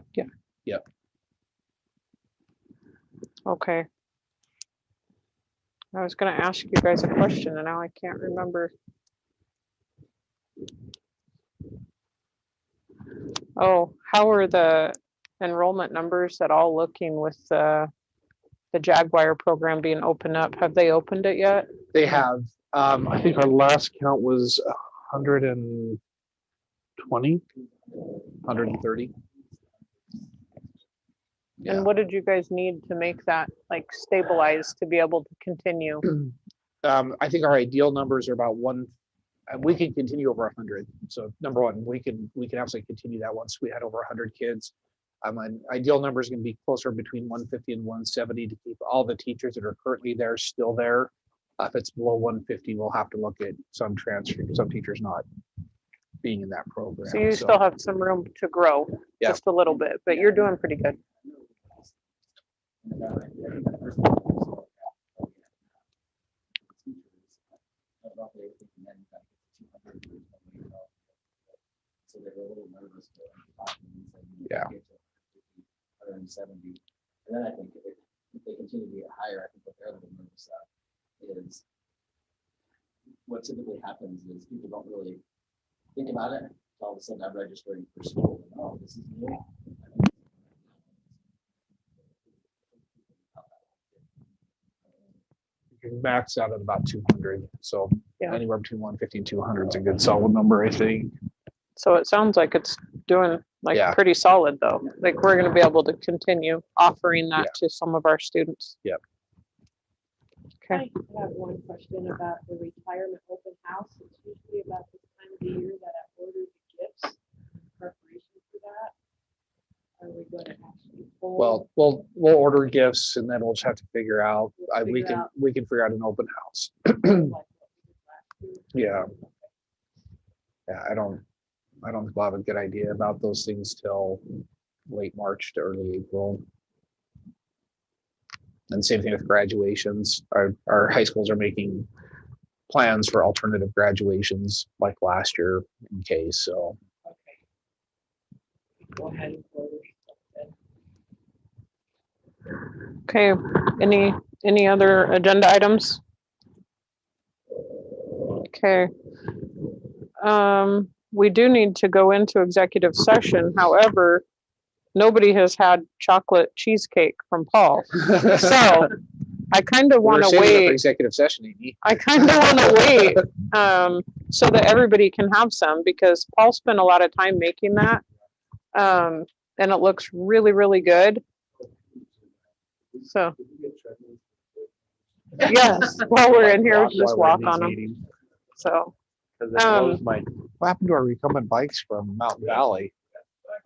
Okay. I was gonna ask you guys a question and now I can't remember. Oh, how are the enrollment numbers at all looking with the Jaguar program being opened up? Have they opened it yet? They have. I think our last count was 120, 130. Yeah. And what did you guys need to make that like stabilized to be able to continue? I think our ideal numbers are about one. We can continue over 100. So number one, we can absolutely continue that once we had over 100 kids. An ideal number is going to be closer between 150 and 170 to keep all the teachers that are currently there still there. If it's below 150, we'll have to look at some transfer, some teachers not being in that program. So you still have some room to grow, Yeah. just a little bit, but you're doing pretty good. So they were a little nervous. Yeah. 170. And then I think if they continue to get higher, I think what they're a little nervous at is what typically happens is people don't really think about it. All of a sudden I'm registering for school. And, oh, this is new. You can max out at about 200. So Yeah. anywhere between 150 and 200 is a good solid number, I think. So it sounds like it's doing like Yeah. pretty solid though. Like we're gonna be able to continue offering that to some of our students. Yep. Okay. I have one question about the retirement open house. It's usually about this time of the year that I order the gifts in preparation for that. Are we going to actually pull? Well, we'll order gifts and then we'll just have to figure out. We Figure out. can figure out an open house. like what we did last year? Yeah. Yeah, I don't. I don't think we'll have a good idea about those things till late March to early April. And same thing with graduations. Our high schools are making plans for alternative graduations like last year in case, so. Okay. Go ahead and forward. Okay, any other agenda items? Okay. We do need to go into executive session. However, nobody has had chocolate cheesecake from Paul. So I kind of want to We're saving it for wait. executive session, Amy. I kind of want to wait so that everybody can have some because Paul spent a lot of time making that. And it looks really, really good. So, yes, while we're in here, we can just walk on them. So, What happened to our recumbent bikes from Mountain Valley?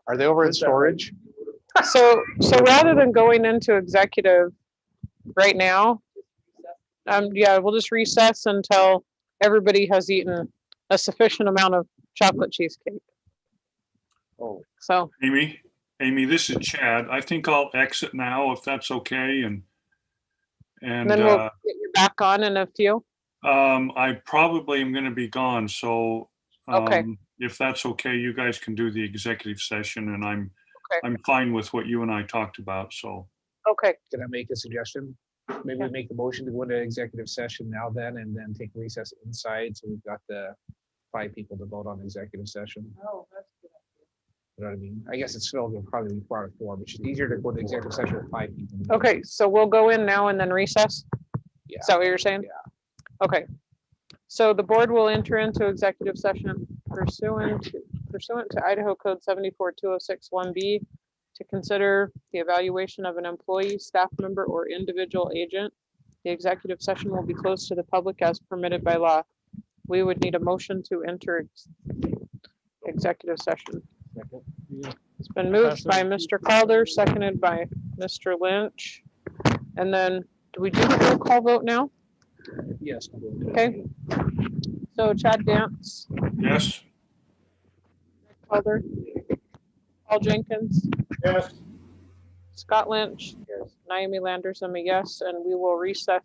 Are they over in storage? so rather than going into executive right now, yeah, we'll just recess until everybody has eaten a sufficient amount of chocolate cheesecake. Oh, So, Amy, this is Chad. I think I'll exit now if that's okay. And then we'll get you back on in a few. I probably am going to be gone. So Okay. if that's okay, you guys can do the executive session and I'm Okay. fine with what you and I talked about. So. Okay. can I make a suggestion? Maybe we make the motion to go into executive session now then, and then take recess inside. So we've got the 5 people to vote on executive session. Oh, that's good. You know what I mean? I guess it's still gonna probably require 4, but it's easier to go to executive session with 5 people. Okay. So we'll go in now and then recess. Yeah. Is that what you're saying? Yeah. Okay. So the board will enter into executive session pursuant to Idaho Code 74206(1)B to consider the evaluation of an employee, staff member, or individual agent. The executive session will be closed to the public as permitted by law. We would need a motion to enter executive session. It's been moved by Mr. Calder, seconded by Mr. Lynch. And then, do we do the roll call vote now? Yes. Okay. So Chad Dance, Yes. Calder, Paul Jenkins, Yes. Scott Lynch, Naomi Landers, I'm a yes, and we will recess